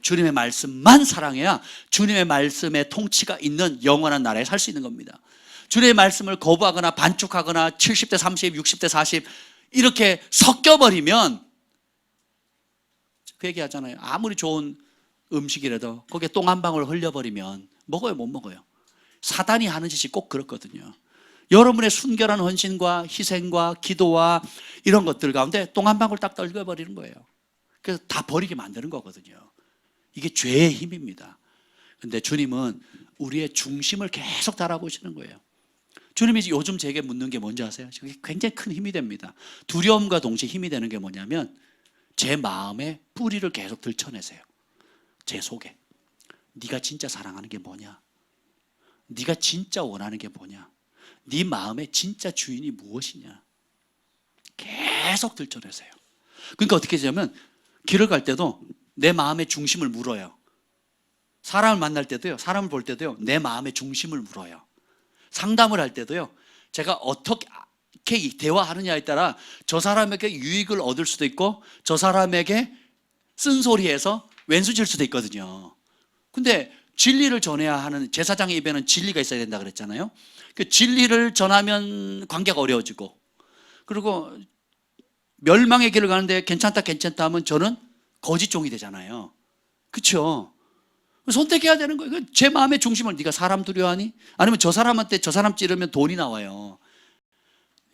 주님의 말씀만 사랑해야 주님의 말씀의 통치가 있는 영원한 나라에 살 수 있는 겁니다. 주님의 말씀을 거부하거나 반축하거나 70대 30, 60대 40 이렇게 섞여버리면, 그 얘기 하잖아요. 아무리 좋은 음식이라도 거기에 똥 한 방울 흘려버리면 먹어요, 못 먹어요? 사단이 하는 짓이 꼭 그렇거든요. 여러분의 순결한 헌신과 희생과 기도와 이런 것들 가운데 똥 한 방울 딱 떨궈버리는 거예요. 그래서 다 버리게 만드는 거거든요. 이게 죄의 힘입니다. 근데 주님은 우리의 중심을 계속 달아보시는 거예요. 주님이 요즘 제게 묻는 게 뭔지 아세요? 그게 굉장히 큰 힘이 됩니다. 두려움과 동시에 힘이 되는 게 뭐냐면, 제 마음의 뿌리를 계속 들춰내세요. 제 속에. 네가 진짜 사랑하는 게 뭐냐? 네가 진짜 원하는 게 뭐냐? 네 마음의 진짜 주인이 무엇이냐? 계속 들춰내세요. 그러니까 어떻게 되냐면, 길을 갈 때도 내 마음의 중심을 물어요. 사람을 만날 때도요, 사람을 볼 때도요, 내 마음의 중심을 물어요. 상담을 할 때도요, 제가 어떻게 대화하느냐에 따라 저 사람에게 유익을 얻을 수도 있고 저 사람에게 쓴소리해서 왼수질 수도 있거든요. 근데 진리를 전해야 하는, 제사장의 입에는 진리가 있어야 된다 그랬잖아요. 그 진리를 전하면 관계가 어려워지고, 그리고 멸망의 길을 가는데 괜찮다 하면 저는 거짓종이 되잖아요. 그렇죠? 선택해야 되는 거예요. 제 마음의 중심을, 네가 사람 두려워하니? 아니면 저 사람한테, 저 사람 찌르면 돈이 나와요.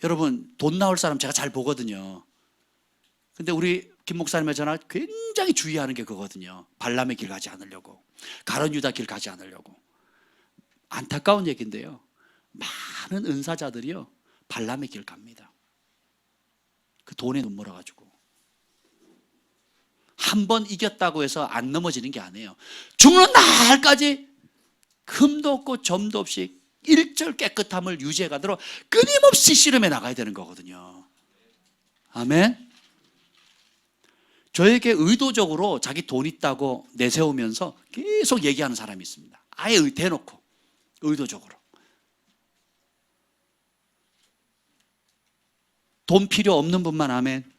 여러분, 돈 나올 사람 제가 잘 보거든요. 근데 우리 김 목사님의 전화 굉장히 주의하는 게 그거거든요. 발람의 길 가지 않으려고, 가룟 유다 길 가지 않으려고. 안타까운 얘기인데요, 많은 은사자들이요 발람의 길 갑니다. 그 돈에 눈물어가지고. 한 번 이겼다고 해서 안 넘어지는 게 아니에요. 죽는 날까지 흠도 없고 점도 없이 일절 깨끗함을 유지해 가도록 끊임없이 씨름해 나가야 되는 거거든요. 아멘. 저에게 의도적으로 자기 돈 있다고 내세우면서 계속 얘기하는 사람이 있습니다. 아예 대놓고 의도적으로. 돈 필요 없는 분만 아멘.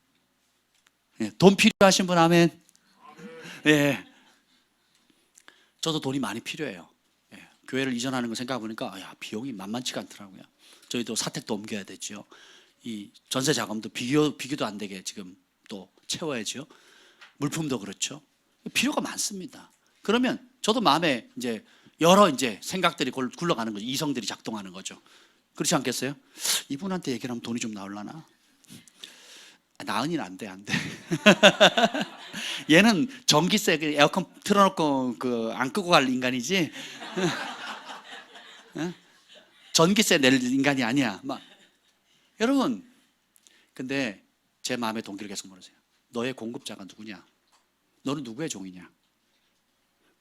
돈 필요하신 분 아멘. 예. 저도 돈이 많이 필요해요. 예. 교회를 이전하는 거 생각해보니까 야, 비용이 만만치가 않더라고요. 저희도 사택도 옮겨야 되죠. 이 전세 자금도 비교도 안 되게 지금 또 채워야죠. 물품도 그렇죠. 필요가 많습니다. 그러면 저도 마음에 이제 여러 이제 생각들이 굴러가는 거죠. 이성들이 작동하는 거죠. 그렇지 않겠어요? 이분한테 얘기를 하면 돈이 좀 나올라나? 나은이는 안 돼. 얘는 전기세, 에어컨 틀어놓고 안 끄고 갈 인간이지. 전기세 낼 인간이 아니야. 여러분, 근데 제 마음의 동기를 계속 물으세요. 너의 공급자가 누구냐? 너는 누구의 종이냐?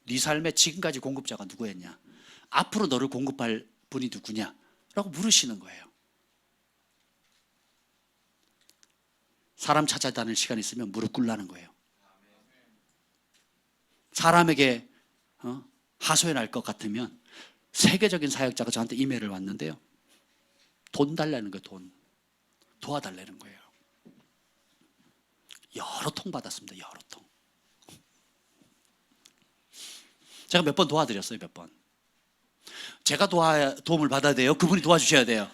네 삶에 지금까지 공급자가 누구였냐? 앞으로 너를 공급할 분이 누구냐? 라고 물으시는 거예요. 사람 찾아다닐 시간 있으면 무릎 꿇라는 거예요. 사람에게 하소연할 것 같으면 세계적인 사역자가 저한테 이메일을 왔는데요. 돈 달라는 거예요. 돈. 도와달라는 거예요. 여러 통 받았습니다. 여러 통. 제가 몇 번 도와드렸어요. 몇 번. 제가 도움을 받아야 돼요? 그분이 도와주셔야 돼요?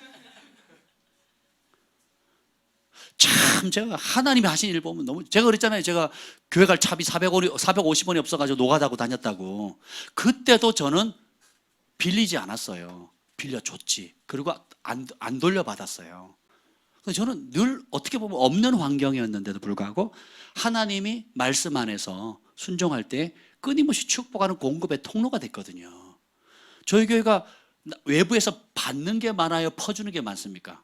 참 제가 하나님이 하신 일 보면 너무, 제가 그랬잖아요. 제가 교회 갈 차비 450원이 없어가지고 노가다고 다녔다고. 그때도 저는 빌리지 않았어요. 빌려줬지. 그리고 안 돌려받았어요. 그래서 저는 늘 어떻게 보면 없는 환경이었는데도 불구하고 하나님이 말씀 안에서 순종할 때 끊임없이 축복하는 공급의 통로가 됐거든요. 저희 교회가 외부에서 받는 게 많아요? 퍼주는 게 많습니까?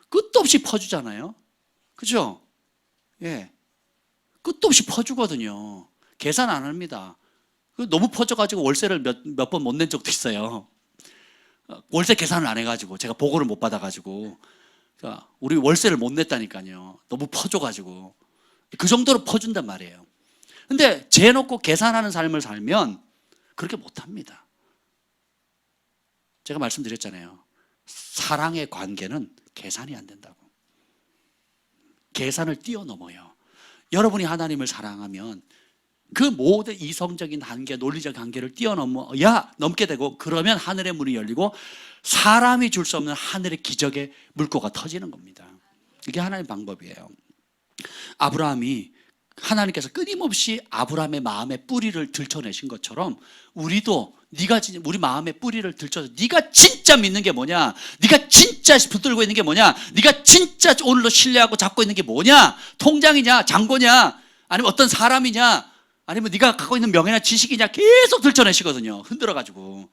끝도 없이 퍼주잖아요. 그죠? 예. 끝도 없이 퍼주거든요. 계산 안 합니다. 너무 퍼져가지고 월세를 몇 번 못 낸 적도 있어요. 월세 계산을 안 해가지고 제가 보고를 못 받아가지고, 그러니까 우리 월세를 못 냈다니까요. 너무 퍼줘가지고. 그 정도로 퍼준단 말이에요. 근데 재놓고 계산하는 삶을 살면 그렇게 못합니다. 제가 말씀드렸잖아요. 사랑의 관계는 계산이 안 된다고. 계산을 뛰어넘어요. 여러분이 하나님을 사랑하면 그 모든 이성적인 한계, 논리적 한계를 뛰어넘어야 넘게 되고, 그러면 하늘의 문이 열리고 사람이 줄 수 없는 하늘의 기적의 물꼬가 터지는 겁니다. 이게 하나님의 방법이에요. 아브라함이, 하나님께서 끊임없이 아브라함의 마음에 뿌리를 들춰내신 것처럼 우리도 우리 마음에 뿌리를 들춰서 네가 진짜 믿는 게 뭐냐, 네가 진짜 붙들고 있는 게 뭐냐, 네가 진짜 오늘도 신뢰하고 잡고 있는 게 뭐냐, 통장이냐, 장고냐, 아니면 어떤 사람이냐, 아니면 네가 갖고 있는 명예나 지식이냐, 계속 들춰내시거든요. 흔들어가지고.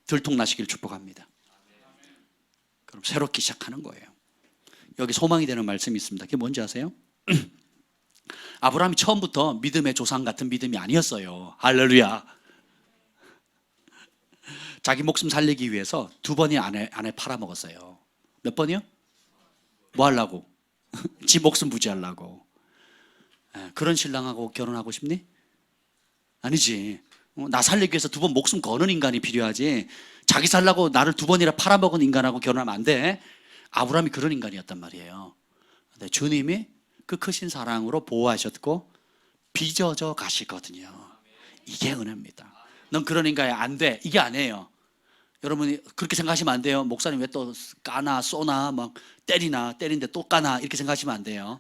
들통나시길 축복합니다. 그럼 새롭게 시작하는 거예요. 여기 소망이 되는 말씀이 있습니다. 그게 뭔지 아세요? 아브라함이 처음부터 믿음의 조상 같은 믿음이 아니었어요. 할렐루야. 자기 목숨 살리기 위해서 2번이 아내 팔아먹었어요. 몇 번이요? 뭐 하려고? 지 목숨 부지하려고. 그런 신랑하고 결혼하고 싶니? 아니지. 나 살리기 위해서 2번 목숨 거는 인간이 필요하지, 자기 살라고 나를 2번이나 팔아먹은 인간하고 결혼하면 안 돼. 아브라함이 그런 인간이었단 말이에요. 근데 주님이 그 크신 사랑으로 보호하셨고 빚어져 가시거든요. 이게 은혜입니다. 넌 그런 인간이 안 돼, 이게 아니에요. 여러분이 그렇게 생각하시면 안 돼요. 목사님 왜 또 까나 쏘나 막 때리는데 또 까나, 이렇게 생각하시면 안 돼요.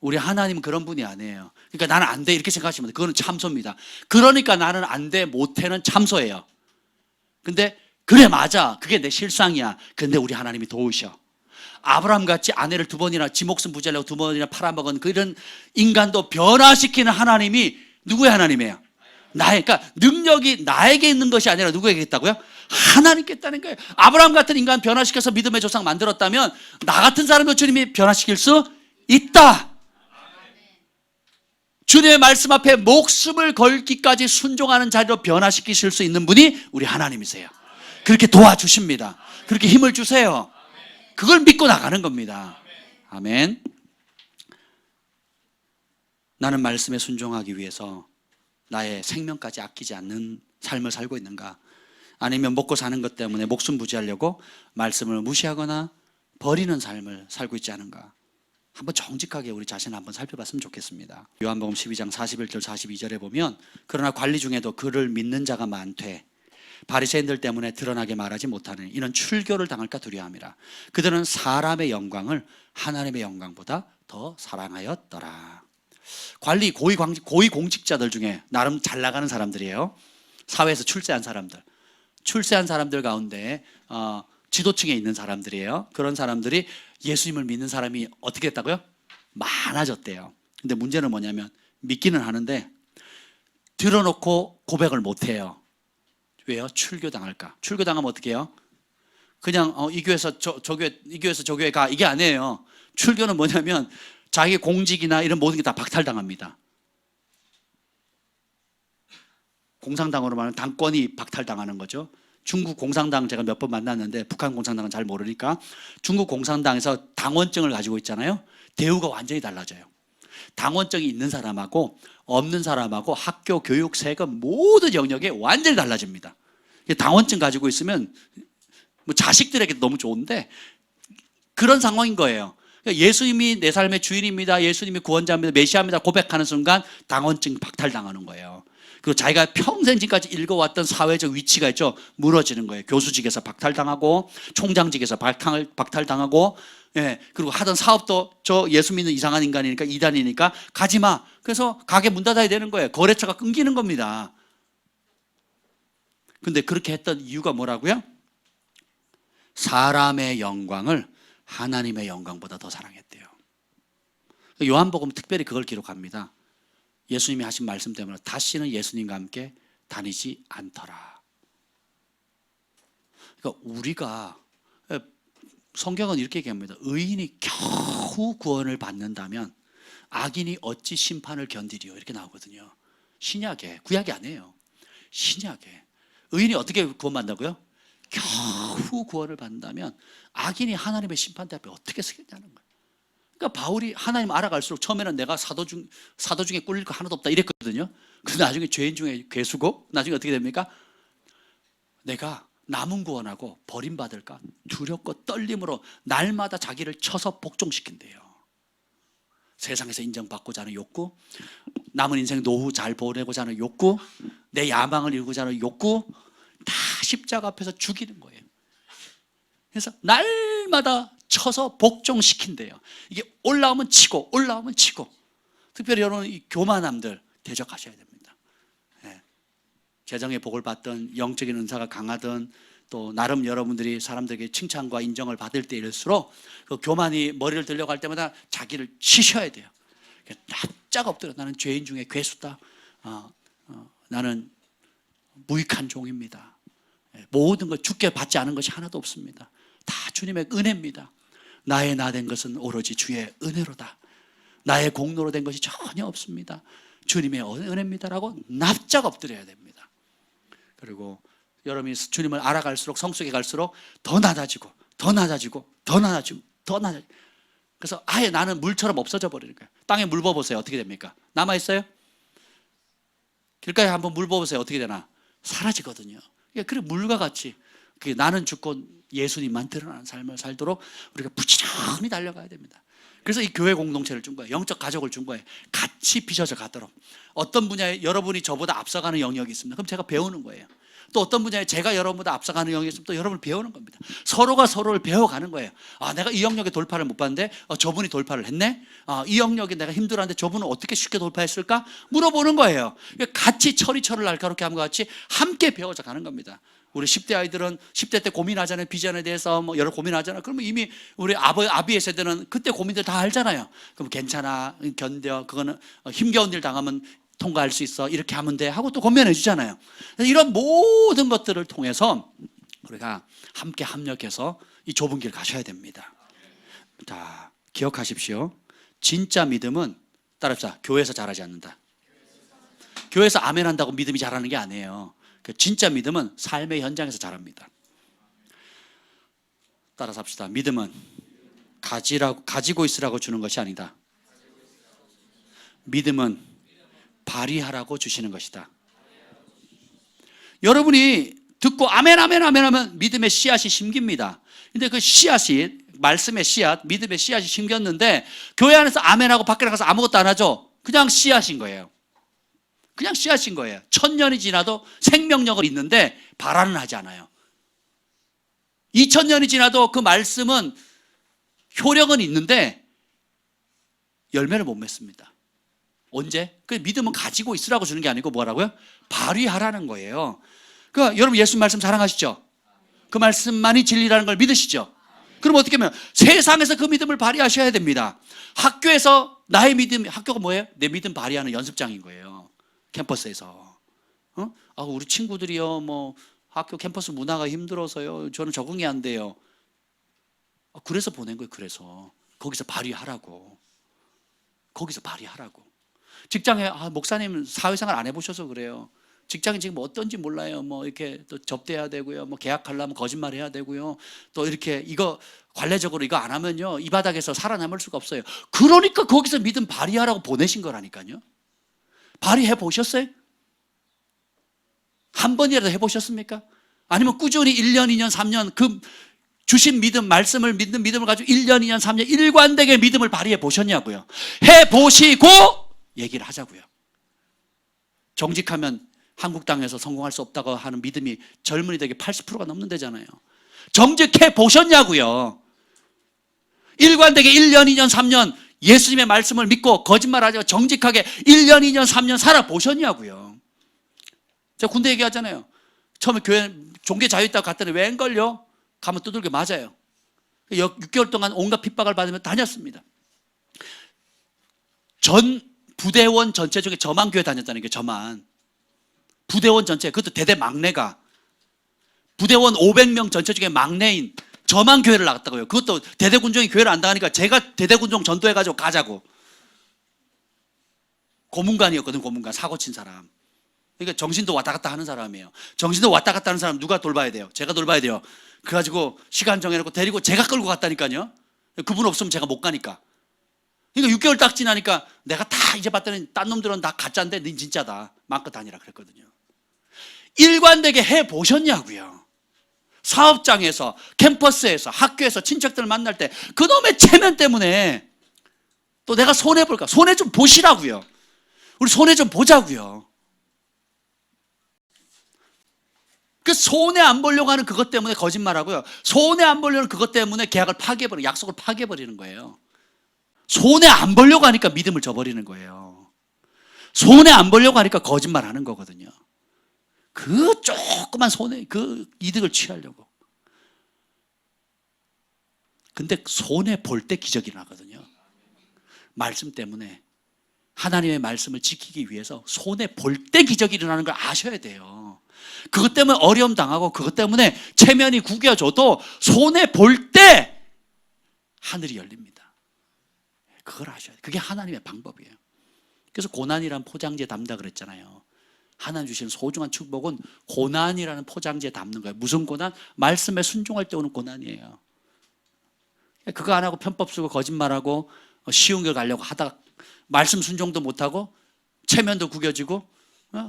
우리 하나님은 그런 분이 아니에요. 그러니까 나는 안 돼, 이렇게 생각하시면 안 돼요. 그거는 참소입니다. 그러니까 나는 안 돼, 못해는 참소예요. 근데 그래, 맞아, 그게 내 실상이야. 근데 우리 하나님이 도우셔. 아브라함 같이 아내를 2번이나 지 목숨 부지하려고 2번이나 팔아먹은 그런 인간도 변화시키는 하나님이 누구의 하나님이에요? 그러니까 능력이 나에게 있는 것이 아니라 누구에게 있다고요? 하나님께 있다는 거예요. 아브라함 같은 인간 변화시켜서 믿음의 조상 만들었다면 나 같은 사람도 주님이 변화시킬 수 있다. 주님의 말씀 앞에 목숨을 걸기까지 순종하는 자리로 변화시키실 수 있는 분이 우리 하나님이세요. 그렇게 도와주십니다. 그렇게 힘을 주세요. 그걸 믿고 나가는 겁니다. 아멘. 나는 말씀에 순종하기 위해서 나의 생명까지 아끼지 않는 삶을 살고 있는가? 아니면 먹고 사는 것 때문에 목숨 부지하려고 말씀을 무시하거나 버리는 삶을 살고 있지 않은가? 한번 정직하게 우리 자신을 한번 살펴봤으면 좋겠습니다. 요한복음 12장 41절 42절에 보면, 그러나 관리 중에도 그를 믿는 자가 많되 바리새인들 때문에 드러나게 말하지 못하는 이는 출교를 당할까 두려워함이라. 그들은 사람의 영광을 하나님의 영광보다 더 사랑하였더라. 관리 고위공직자들 중에 나름 잘 나가는 사람들이에요. 사회에서 출세한 사람들 가운데 지도층에 있는 사람들이에요. 그런 사람들이 예수님을 믿는 사람이 어떻게 됐다고요? 많아졌대요. 근데 문제는 뭐냐면 믿기는 하는데 들어놓고 고백을 못해요. 왜요? 출교당할까? 출교당하면 어떻게 해요? 그냥 이 교회에서 저 교회, 이 교회에서 저 교회 가, 이게 아니에요. 출교는 뭐냐면 자기 공직이나 이런 모든 게 다 박탈당합니다. 공산당으로 말하면 당권이 박탈당하는 거죠. 중국 공산당 제가 몇 번 만났는데 북한 공산당은 잘 모르니까 중국 공산당에서 당원증을 가지고 있잖아요. 대우가 완전히 달라져요. 당원증이 있는 사람하고 없는 사람하고 학교, 교육, 세금 모든 영역에 완전히 달라집니다. 당원증 가지고 있으면 뭐 자식들에게 너무 좋은데 그런 상황인 거예요. 예수님이 내 삶의 주인입니다, 예수님이 구원자입니다, 메시아입니다 고백하는 순간 당원증 박탈당하는 거예요. 그리고 자기가 평생 지금까지 읽어왔던 사회적 위치가 있죠, 무너지는 거예요. 교수직에서 박탈당하고 총장직에서 박탈당하고, 예, 그리고 하던 사업도 저 예수 믿는 이상한 인간이니까 이단이니까 가지마. 그래서 가게 문 닫아야 되는 거예요. 거래처가 끊기는 겁니다. 근데 그렇게 했던 이유가 뭐라고요? 사람의 영광을 하나님의 영광보다 더 사랑했대요. 요한복음 특별히 그걸 기록합니다. 예수님이 하신 말씀 때문에 다시는 예수님과 함께 다니지 않더라. 그러니까 우리가, 성경은 이렇게 얘기합니다. 의인이 겨우 구원을 받는다면 악인이 어찌 심판을 견디리요, 이렇게 나오거든요. 신약에, 구약이 아니에요. 신약에 의인이 어떻게 구원받는다고요? 겨우 구원을 받는다면 악인이 하나님의 심판대 앞에 어떻게 서겠냐는 거예요. 그러니까 바울이 하나님 알아갈수록 처음에는 내가 사도 중에 꿀릴 거 하나도 없다 이랬거든요. 그래서 나중에 죄인 중에 괴수고 나중에 어떻게 됩니까? 내가 남은 구원하고 버림받을까 두렵고 떨림으로 날마다 자기를 쳐서 복종시킨대요. 세상에서 인정받고자 하는 욕구, 남은 인생 노후 잘 보내고자 하는 욕구, 내 야망을 이루고자 하는 욕구, 다 십자가 앞에서 죽이는 거예요. 그래서 날마다 쳐서 복종시킨대요. 이게 올라오면 치고 올라오면 치고. 특별히 여러분 이 교만함들 대적하셔야 됩니다. 예. 재정의 복을 받던 영적인 은사가 강하던 또 나름 여러분들이 사람들에게 칭찬과 인정을 받을 때일수록 그 교만이 머리를 들려갈 때마다 자기를 치셔야 돼요. 납작 엎드려 나는 죄인 중에 괴수다. 나는 무익한 종입니다. 모든 것 주께 받지 않은 것이 하나도 없습니다. 다 주님의 은혜입니다. 나의 나 된 것은 오로지 주의 은혜로다. 나의 공로로 된 것이 전혀 없습니다. 주님의 은혜입니다라고 납작 엎드려야 됩니다. 그리고 여러분이 주님을 알아갈수록 성숙해 갈수록 더 낮아지고 더 낮아지고 더 낮아지고 더 낮아지고, 그래서 아예 나는 물처럼 없어져 버리는 거예요. 땅에 물 부어보세요. 어떻게 됩니까? 남아있어요? 길가에 한번 물 부어보세요. 어떻게 되나? 사라지거든요. 그래 물과 같이 나는 죽고 예수님만 드러나는 삶을 살도록 우리가 부지런히 달려가야 됩니다. 그래서 이 교회 공동체를 준 거예요. 영적 가족을 준 거예요. 같이 빚어져 가도록. 어떤 분야에 여러분이 저보다 앞서가는 영역이 있습니다. 그럼 제가 배우는 거예요. 또 어떤 분야에 제가 여러분보다 앞서가는 영역이 있으면 또 여러분을 배우는 겁니다. 서로가 서로를 배워가는 거예요. 내가 이 영역에 돌파를 못 봤는데 저분이 돌파를 했네. 이 영역에 내가 힘들었는데 저분은 어떻게 쉽게 돌파했을까? 물어보는 거예요. 같이 철을 날카롭게 함과 같이 함께 배워져 가는 겁니다. 우리 10대 아이들은 10대 때 고민하잖아요. 비전에 대해서 뭐 여러 고민하잖아요. 그러면 이미 우리 아비의 세대는 그때 고민들 다 알잖아요. 그럼 괜찮아, 견뎌, 그거는 힘겨운 일 당하면 통과할 수 있어, 이렇게 하면 돼 하고 또 권면해 주잖아요. 이런 모든 것들을 통해서 우리가 함께 합력해서 이 좁은 길 가셔야 됩니다. 자, 기억하십시오. 진짜 믿음은 따라합시다. 교회에서 자라지 않는다. 교회에서 아멘 한다고 믿음이 자라는 게 아니에요. 진짜 믿음은 삶의 현장에서 자랍니다. 따라서 합시다. 믿음은 가지고 있으라고 주는 것이 아니다. 믿음은 발휘하라고 주시는 것이다. 여러분이 듣고 아멘 아멘 아멘 하면 믿음의 씨앗이 심깁니다. 근데 그 씨앗이, 말씀의 씨앗, 믿음의 씨앗이 심겼는데 교회 안에서 아멘하고 밖에 나가서 아무것도 안 하죠. 그냥 씨앗인 거예요. 그냥 씨앗인 거예요. 1000년이 지나도 생명력을 있는데 발화는 하지 않아요. 2000년이 지나도 그 말씀은 효력은 있는데 열매를 못 맺습니다. 언제? 그 믿음은 가지고 있으라고 주는 게 아니고 뭐라고요? 발휘하라는 거예요. 그러니까 여러분 예수 말씀 사랑하시죠? 그 말씀만이 진리라는 걸 믿으시죠? 그럼 어떻게 하면 세상에서 그 믿음을 발휘하셔야 됩니다. 학교에서 나의 믿음, 학교가 뭐예요? 내 믿음 발휘하는 연습장인 거예요. 캠퍼스에서. 우리 친구들이요, 뭐 학교 캠퍼스 문화가 힘들어서요, 저는 적응이 안 돼요. 그래서 보낸 거예요. 그래서 거기서 발휘하라고. 거기서 발휘하라고. 직장에 목사님 사회생활 안 해보셔서 그래요. 직장이 지금 어떤지 몰라요. 뭐 이렇게 또 접대해야 되고요. 뭐 계약하려면 거짓말해야 되고요. 또 이렇게 이거 관례적으로 이거 안 하면요, 이 바닥에서 살아남을 수가 없어요. 그러니까 거기서 믿음 발휘하라고 보내신 거라니까요. 발휘해 보셨어요? 한 번이라도 해보셨습니까? 아니면 꾸준히 1년, 2년, 3년 그 주신 믿음, 말씀을 믿는 믿음을 가지고 1년, 2년, 3년 일관되게 믿음을 발휘해 보셨냐고요. 해보시고 얘기를 하자고요. 정직하면 한국 땅에서 성공할 수 없다고 하는 믿음이 젊은이들에게 80%가 넘는다잖아요. 정직해 보셨냐고요. 일관되게 1년, 2년, 3년 예수님의 말씀을 믿고 거짓말하지 않고 정직하게 1년, 2년, 3년 살아보셨냐고요. 제가 군대 얘기하잖아요. 처음에 교회 종교 자유 있다고 갔더니 웬걸요? 가면 두들겨 맞아요. 6개월 동안 온갖 핍박을 받으며 다녔습니다. 전 부대원 전체 중에 저만 교회 다녔다는 게 저만. 부대원 전체, 그것도 대대 막내가. 부대원 500명 전체 중에 막내인 저만 교회를 나갔다고요. 그것도 대대군종이 교회를 안 나가니까 제가 대대군종 전도해가지고 가자고. 고문관이었거든, 고문관. 사고 친 사람. 그러니까 정신도 왔다 갔다 하는 사람이에요. 정신도 왔다 갔다 하는 사람 누가 돌봐야 돼요? 제가 돌봐야 돼요. 그래가지고 시간 정해놓고 데리고 제가 끌고 갔다니까요. 그분 없으면 제가 못 가니까. 그러니까 6개월 딱 지나니까 내가 다 이제 봤더니 딴 놈들은 다 가짜인데 닌 진짜다. 마음껏 다니라 그랬거든요. 일관되게 해보셨냐고요. 사업장에서, 캠퍼스에서, 학교에서 친척들을 만날 때 그놈의 체면 때문에 또 내가 손해볼까? 손해 좀 보시라고요. 우리 손해 좀 보자고요. 그 손해 안 보려고 하는 그것 때문에 거짓말하고요. 손해 안 보려는 그것 때문에 계약을 파기해버리고 약속을 파기해버리는 거예요. 손해 안 보려고 하니까 믿음을 저버리는 거예요. 손해 안 보려고 하니까 거짓말하는 거거든요. 그 조그만 손해, 그 이득을 취하려고. 근데 손해 볼 때 기적이 나거든요. 말씀 때문에. 하나님의 말씀을 지키기 위해서 손해 볼 때 기적이 일어나는 걸 아셔야 돼요. 그것 때문에 어려움 당하고 그것 때문에 체면이 구겨져도 손해 볼 때 하늘이 열립니다. 그걸 아셔야 돼요. 그게 하나님의 방법이에요. 그래서 고난이란 포장지에 담다 그랬잖아요. 하나님 주시는 소중한 축복은 고난이라는 포장지에 담는 거예요. 무슨 고난? 말씀에 순종할 때 오는 고난이에요. 그거 안 하고 편법 쓰고 거짓말하고 쉬운 길 가려고 하다가 말씀 순종도 못하고 체면도 구겨지고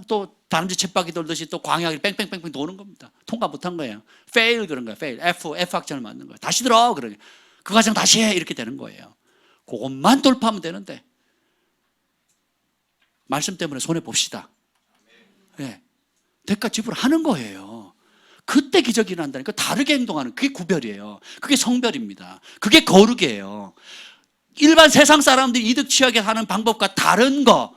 또 다람쥐 쳇바퀴 돌듯이 또 광야를 뺑뺑뺑뺑 도는 겁니다. 통과 못한 거예요. fail 그런 거예요. fail. F 학점을 맞는 거예요. 다시 들어 그러게. 그 과정 다시 해 이렇게 되는 거예요. 그것만 돌파하면 되는데 말씀 때문에 손해 봅시다. 네. 대가 지불하는 거예요. 그때 기적이 난다니까. 다르게 행동하는 그게 구별이에요. 그게 성별입니다. 그게 거룩이에요. 일반 세상 사람들이 이득 취하게 하는 방법과 다른 거.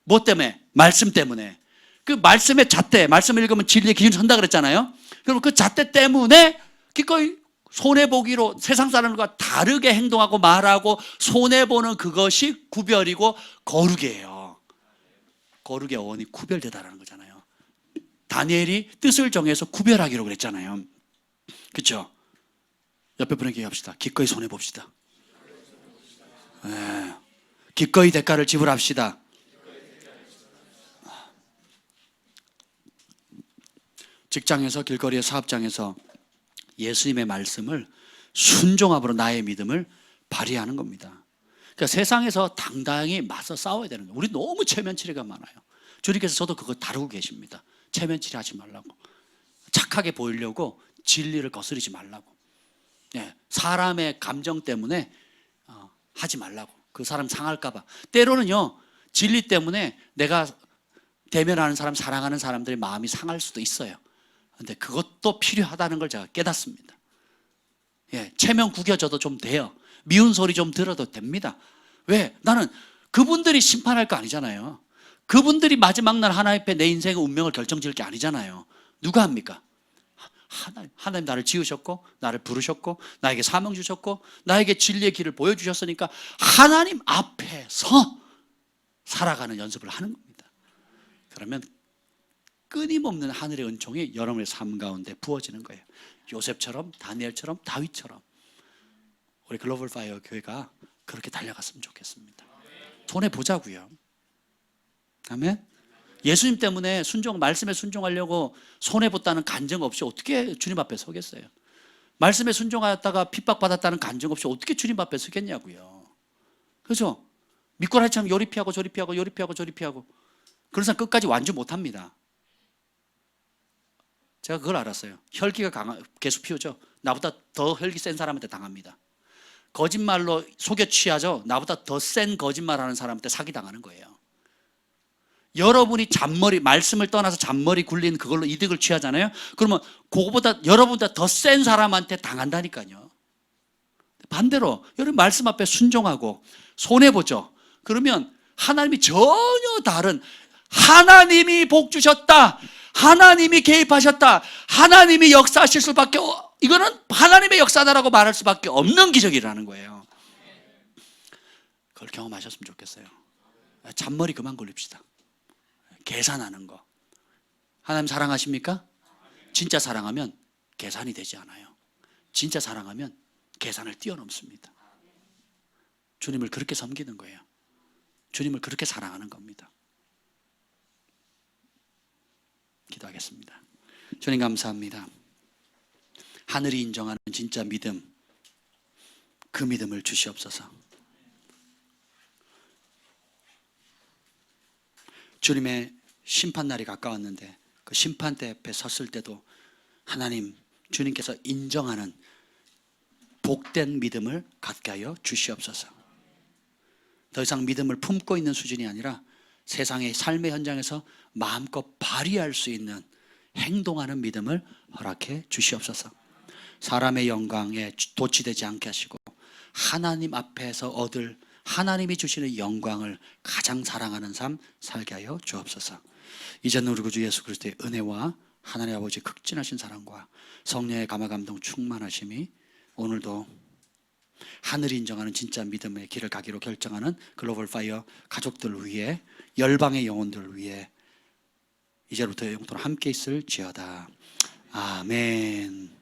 뭐 때문에? 말씀 때문에. 그 말씀의 잣대, 말씀을 읽으면 진리의 기준이 선다 그랬잖아요. 그럼 그 잣대 때문에 기꺼이 손해보기로 세상 사람들과 다르게 행동하고 말하고 손해보는 그것이 구별이고 거룩이에요. 거룩의 어원이 구별되다라는 거잖아요. 다니엘이 뜻을 정해서 구별하기로 그랬잖아요. 그렇죠? 옆에 분에게 얘기합시다. 기꺼이 손해봅시다. 네. 기꺼이 대가를 지불합시다. 직장에서, 길거리의 사업장에서 예수님의 말씀을 순종함으로 나의 믿음을 발휘하는 겁니다. 그러니까 세상에서 당당히 맞서 싸워야 되는 거예요. 우리 너무 체면치레가 많아요. 주님께서 저도 그거 다루고 계십니다. 체면치레 하지 말라고. 착하게 보이려고 진리를 거스르지 말라고. 네, 사람의 감정 때문에 하지 말라고. 그 사람 상할까 봐. 때로는요, 진리 때문에 내가 대면하는 사람, 사랑하는 사람들의 마음이 상할 수도 있어요. 근데 그것도 필요하다는 걸 제가 깨닫습니다. 예, 체면 구겨져도 좀 돼요. 미운 소리 좀 들어도 됩니다. 왜? 나는 그분들이 심판할 거 아니잖아요. 그분들이 마지막 날 하나님 앞에 내 인생의 운명을 결정지을 게 아니잖아요. 누가 합니까? 하나님 나를 지으셨고 나를 부르셨고 나에게 사명 주셨고 나에게 진리의 길을 보여주셨으니까 하나님 앞에서 살아가는 연습을 하는 겁니다. 그러면 끊임없는 하늘의 은총이 여러분의 삶 가운데 부어지는 거예요. 요셉처럼, 다니엘처럼, 다윗처럼 우리 글로벌 파이어 교회가 그렇게 달려갔으면 좋겠습니다. 손해 보자고요. 아멘. 예수님 때문에 말씀에 순종하려고 손해봤다는 간증 없이 어떻게 주님 앞에 서겠어요? 말씀에 순종하다가 핍박받았다는 간증 없이 어떻게 주님 앞에 서겠냐고요. 그렇죠? 믿고 하참 요리 피하고 저리 피하고 요리 피하고 저리 피하고 그런 사람 끝까지 완주 못합니다. 제가 그걸 알았어요. 혈기가 계속 피우죠. 나보다 더 혈기 센 사람한테 당합니다. 거짓말로 속여 취하죠. 나보다 더 센 거짓말하는 사람한테 사기당하는 거예요. 여러분이 말씀을 떠나서 잔머리 굴린 그걸로 이득을 취하잖아요. 그러면 그거보다 여러분보다 더 센 사람한테 당한다니까요. 반대로 여러분 말씀 앞에 순종하고 손해보죠. 그러면 하나님이 전혀 다른, 하나님이 복 주셨다, 하나님이 개입하셨다, 하나님이 역사하실 수밖에, 이거는 하나님의 역사다라고 말할 수밖에 없는 기적이라는 거예요. 그걸 경험하셨으면 좋겠어요. 잔머리 그만 굴립시다. 계산하는 거. 하나님 사랑하십니까? 진짜 사랑하면 계산이 되지 않아요. 진짜 사랑하면 계산을 뛰어넘습니다. 주님을 그렇게 섬기는 거예요. 주님을 그렇게 사랑하는 겁니다. 기도하겠습니다. 주님 감사합니다. 하늘이 인정하는 진짜 믿음, 그 믿음을 주시옵소서. 주님의 심판날이 가까웠는데 그 심판대 앞에 섰을 때도 하나님, 주님께서 인정하는 복된 믿음을 갖게 하여 주시옵소서. 더 이상 믿음을 품고 있는 수준이 아니라 세상의 삶의 현장에서 마음껏 발휘할 수 있는 행동하는 믿음을 허락해 주시옵소서. 사람의 영광에 도취되지 않게 하시고 하나님 앞에서 얻을 하나님이 주시는 영광을 가장 사랑하는 삶 살게 하여 주옵소서. 이제는 우리 구주 예수 그리스도의 은혜와 하나님 아버지 극진하신 사랑과 성령의 감화감동 충만하심이 오늘도 하늘이 인정하는 진짜 믿음의 길을 가기로 결정하는 글로벌 파이어 가족들 위해, 열방의 영혼들 위해 이제부터 영토로 함께 있을지어다. 아멘.